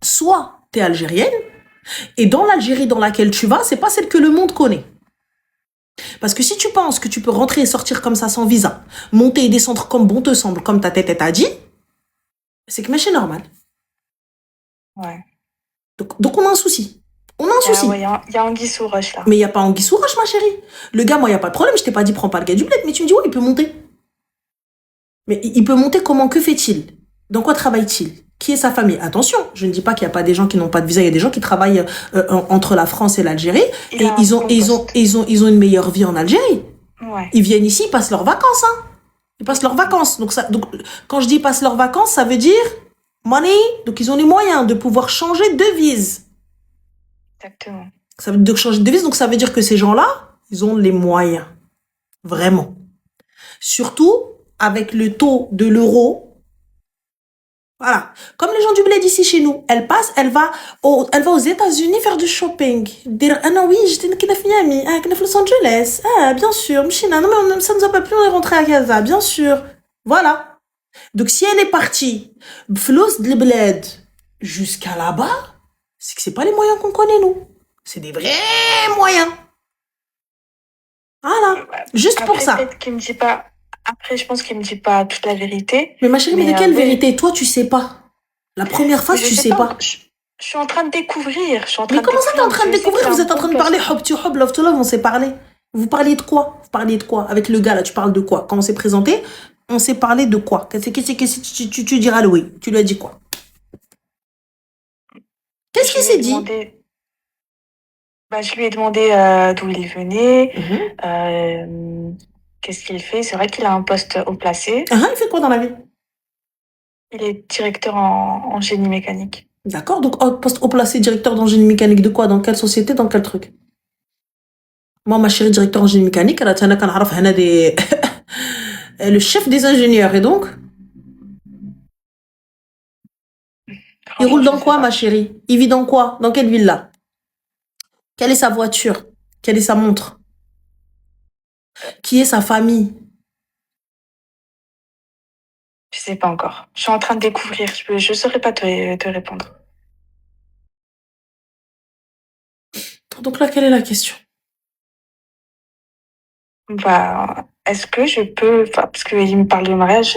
Soit, t'es algérienne. Et dans l'Algérie dans laquelle tu vas, c'est pas celle que le monde connaît. Parce que si tu penses que tu peux rentrer et sortir comme ça sans visa, monter et descendre comme bon te semble, comme ta tête t'a dit, c'est que mais c'est normal. Ouais. Donc, on a un souci. On a un souci. Ouais, il y a Anguille sous roche là. Mais il n'y a pas anguille sous roche, ma chérie. Le gars, moi, il n'y a pas de problème. Je t'ai pas dit, prends pas le gars du bled. Mais tu me dis, ouais, il peut monter. Mais il peut monter comment? Que fait-il? Dans quoi travaille-t-il? Qui est sa famille? Attention, je ne dis pas qu'il n'y a pas des gens qui n'ont pas de visa. Il y a des gens qui travaillent entre la France et l'Algérie. Il Et a un ils ont, bon ils ont, poste. ils ont une meilleure vie en Algérie. Ouais. Ils viennent ici, ils passent leurs vacances. Hein. Ils passent leurs vacances. Donc, quand je dis passent leurs vacances, ça veut dire money. Donc, ils ont les moyens de pouvoir changer de devise. Exactement. Ça veut dire changer de devise. Donc, ça veut dire que ces gens-là, ils ont les moyens. Vraiment. Surtout avec le taux de l'euro. Voilà. Comme les gens du bled ici chez nous. Elle passe, elle va aux États-Unis faire du shopping. Dire, ah non, oui, j'étais à Miami, à Los Angeles. Ah, bien sûr. Mchina, non, mais ça nous a pas plu, on est rentré à Gaza, bien sûr. Voilà. Donc, si elle est partie, flous de bled jusqu'à là-bas, c'est que c'est pas les moyens qu'on connaît, nous. C'est des vrais moyens. Voilà. Juste pour Après, ça. peut-être qu'il me dit pas. Après, je pense qu'il me dit pas toute la vérité. Mais ma chérie, mais Mais, de quelle oui. vérité? Toi, tu sais pas. La première phase, Mais je tu sais pas. Je suis en train de découvrir. Je suis en train Mais de comment ça, t'es en train de Je sais découvrir? qu'il a Vous un êtes en bon train de parler poste. hop to hop, love to love, on s'est parlé. Vous parliez de quoi? Vous parliez de quoi? Avec le gars, là, tu parles de quoi? Quand on s'est présenté, on s'est parlé de quoi? Qu'est-ce que tu diras le oui? Tu lui as dit quoi? Qu'est-ce qu'il Je lui ai s'est dit? demandé. Bah, je lui ai demandé d'où il venait, qu'est-ce qu'il fait. C'est vrai qu'il a un poste haut placé. Ah, il fait quoi dans la vie? Il est directeur en génie mécanique. D'accord, donc poste haut placé, directeur dans génie mécanique de quoi? Dans quelle société? Dans quel truc? Moi, ma chérie, directeur en génie mécanique, elle a tenu qu'un araf, hana des... le chef des ingénieurs, et donc? Il Franchement, roule je dans sais quoi, pas. ma chérie? Il vit dans quoi? Dans quelle ville-là? Quelle est sa voiture? Quelle est sa montre? Qui est sa famille? Je sais pas encore. Je suis en train de découvrir. Je saurais pas te répondre. Donc là, quelle est la question? Bah, est-ce que je peux, enfin, parce qu'il me parle de mariage,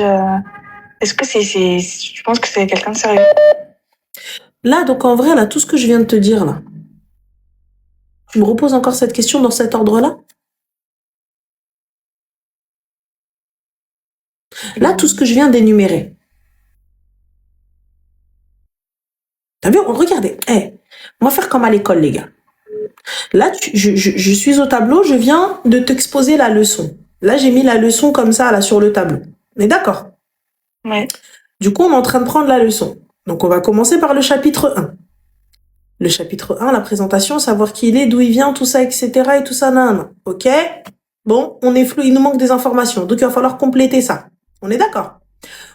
est-ce que je pense que c'est quelqu'un de sérieux. Là, donc en vrai, là, tout ce que je viens de te dire, là, tu me reposes encore cette question dans cet ordre-là? Là, tout ce que je viens d'énumérer. T'as vu? Regardez. On va faire comme à l'école, les gars. Là, je suis au tableau, je viens de t'exposer la leçon. Là, j'ai mis la leçon comme ça, là, sur le tableau. On est d'accord? Ouais. Du coup, on est en train de prendre la leçon. Donc, on va commencer par le chapitre 1. Le chapitre 1, la présentation, savoir qui il est, d'où il vient, tout ça, etc. et tout ça, nan. Ok? Bon, on est flou, il nous manque des informations. Donc, il va falloir compléter ça. On est d'accord?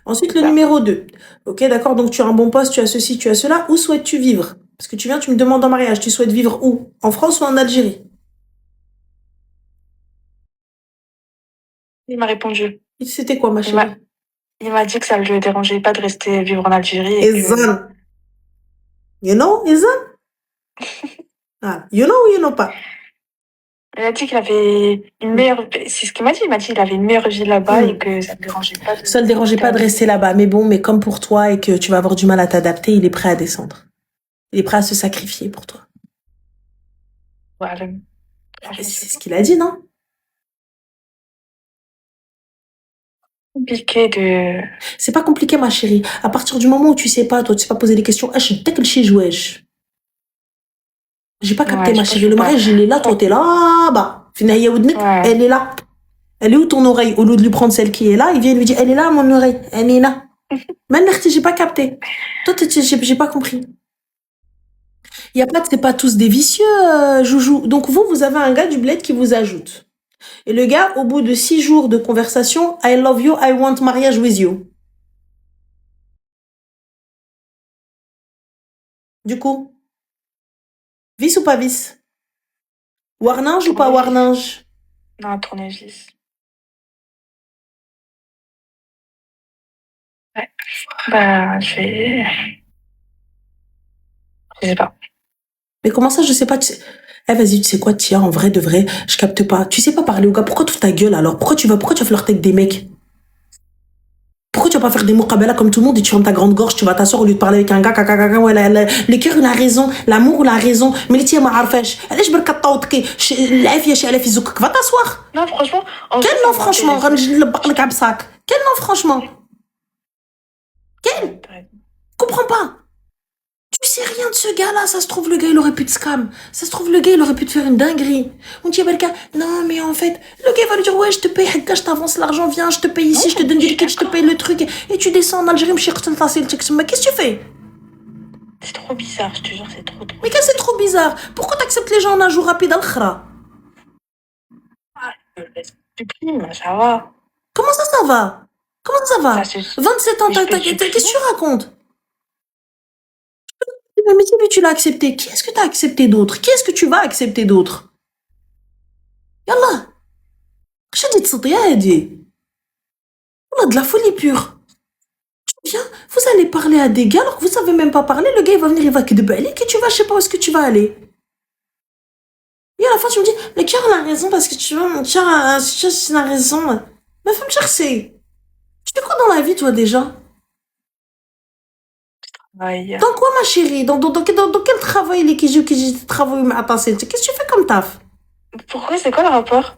Ensuite, le numéro 2. Ok, d'accord, donc tu as un bon poste, tu as ceci, tu as cela. Où souhaites-tu vivre? Parce que tu viens, tu me demandes en mariage. Tu souhaites vivre où? En France ou en Algérie? Il m'a répondu. C'était quoi, ma Il m'a chérie? il m'a dit que ça ne le dérangeait pas de rester vivre en Algérie. Ezan. You know, Ezan? Ah, you know ou you know pas? Il a dit qu'il avait une meilleure. C'est ce qu'il m'a dit. Il m'a dit qu'il avait une meilleure vie là-bas et que ça ne le dérangeait pas. Ça ne le dérangeait pas de rester là-bas. Mais bon, mais comme pour toi et que tu vas avoir du mal à t'adapter, il est prêt à descendre. Il est prêt à se sacrifier pour toi. Voilà. C'est ce qu'il a dit, non? Compliqué de. C'est pas compliqué, ma chérie. À partir du moment où tu sais pas, toi, tu sais pas poser des questions. J'ai pas capté, ma chérie. Le mariage, il est là, toi, t'es là-bas. Ouais. Elle est là. Elle est où ton oreille? Au lieu de lui prendre celle qui est là, il vient lui dire, elle est là, mon oreille. Elle est là. Maintenant, j'ai pas capté. Toi, j'ai pas compris. Il y a pas, c'est pas tous des vicieux, Joujou. Donc vous avez un gars du bled qui vous ajoute. Et le gars, au bout de 6 jours de conversation, I love you, I want mariage with you. Du coup, vis ou pas vis? Warninge ou pas warninge? Non, tournevis. Ouais. Bah, je sais pas. Mais comment ça, je sais pas, vas-y, tu sais quoi, Tia, en vrai, de vrai, je capte pas. Tu sais pas parler au gars, pourquoi tu ta gueule alors? Pourquoi tu vas flirter avec des mecs? Pourquoi tu tu vas pas faire des muqabala comme tout le monde et tu fermes ta grande gorge, tu vas t'asseoir au lieu de parler avec un gars, ouais, le cœur, il a raison, l'amour, il a raison, mais les ma عارفاش علاش برك كطوطكي العافيه شي على في زوكك va t'asseoir. Non, franchement, en Quel vrai, non ça m'a franchement, intéressé. غنجي نلبق لك عبساك. Quel non franchement? Quel? Comprends pas. Tu sais rien de ce gars-là, ça se trouve le gars il aurait pu te scam, ça se trouve le gars il aurait pu te faire une dinguerie. On dit Barka, non mais en fait, le gars il va lui dire ouais je te paye, je t'avance l'argent, viens, je te paye ici, Non, je te donne je du suis liquide, je te d'accord. paye le truc, et tu descends en Algérie, mais qu'est-ce que tu fais? C'est trop bizarre, je te jure, c'est trop. Mais qu'est-ce que c'est trop bizarre? Pourquoi t'acceptes les gens en un jour rapide al khra? Supprime, ça va. Comment ça va? Comment ça va? Ça se... 27 ans, Mais je peux qu'est-ce que supprimer. tu racontes? Mais qui tu l'as accepté? Qui est-ce que t'as accepté d'autre? Qui est-ce que tu vas accepter d'autre? Yallah. Je dis de de la folie pure. Tu viens, vous allez parler à des gars alors que vous savez même pas parler. Le gars il va venir, il va kidbalik et tu vas, je sais pas où est-ce que tu vas aller. Et à la fin tu me dis, le cœur a raison parce que tu vois, mon cœur a raison. Ma femme chercher. Tu fais quoi dans la vie toi déjà? Ouais. Dans quoi ma chérie? Dans quel travail les qui travail mais attends, qu'est-ce que tu fais comme taf? Pourquoi, c'est quoi le rapport?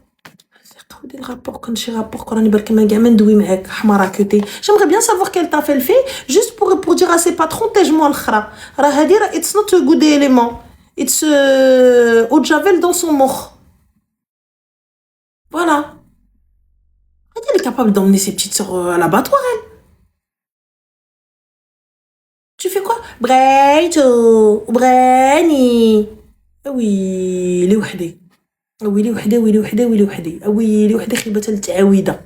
Le rapport quand j'ai rapport quand on est barqué ma gamin doué mec hamara côté. J'aimerais bien savoir quel taf elle fait juste pour dire à ses patrons tège-moi le khra. Rah hadi it's not a good élément. It's eau de javel dans son mort. Voilà. Elle est capable d'emmener ses petites sœurs à l'abattoir elle. Tu fais quoi? Braito, brani. Oui, les وحدي. ويلي وحده ويلي وحده ويلي وحده ويلي وحده خيبه التعاويده.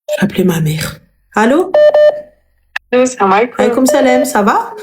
J'ai appelé ma mère. Allô? Salam alaikum. Alaykoum salam, ça va?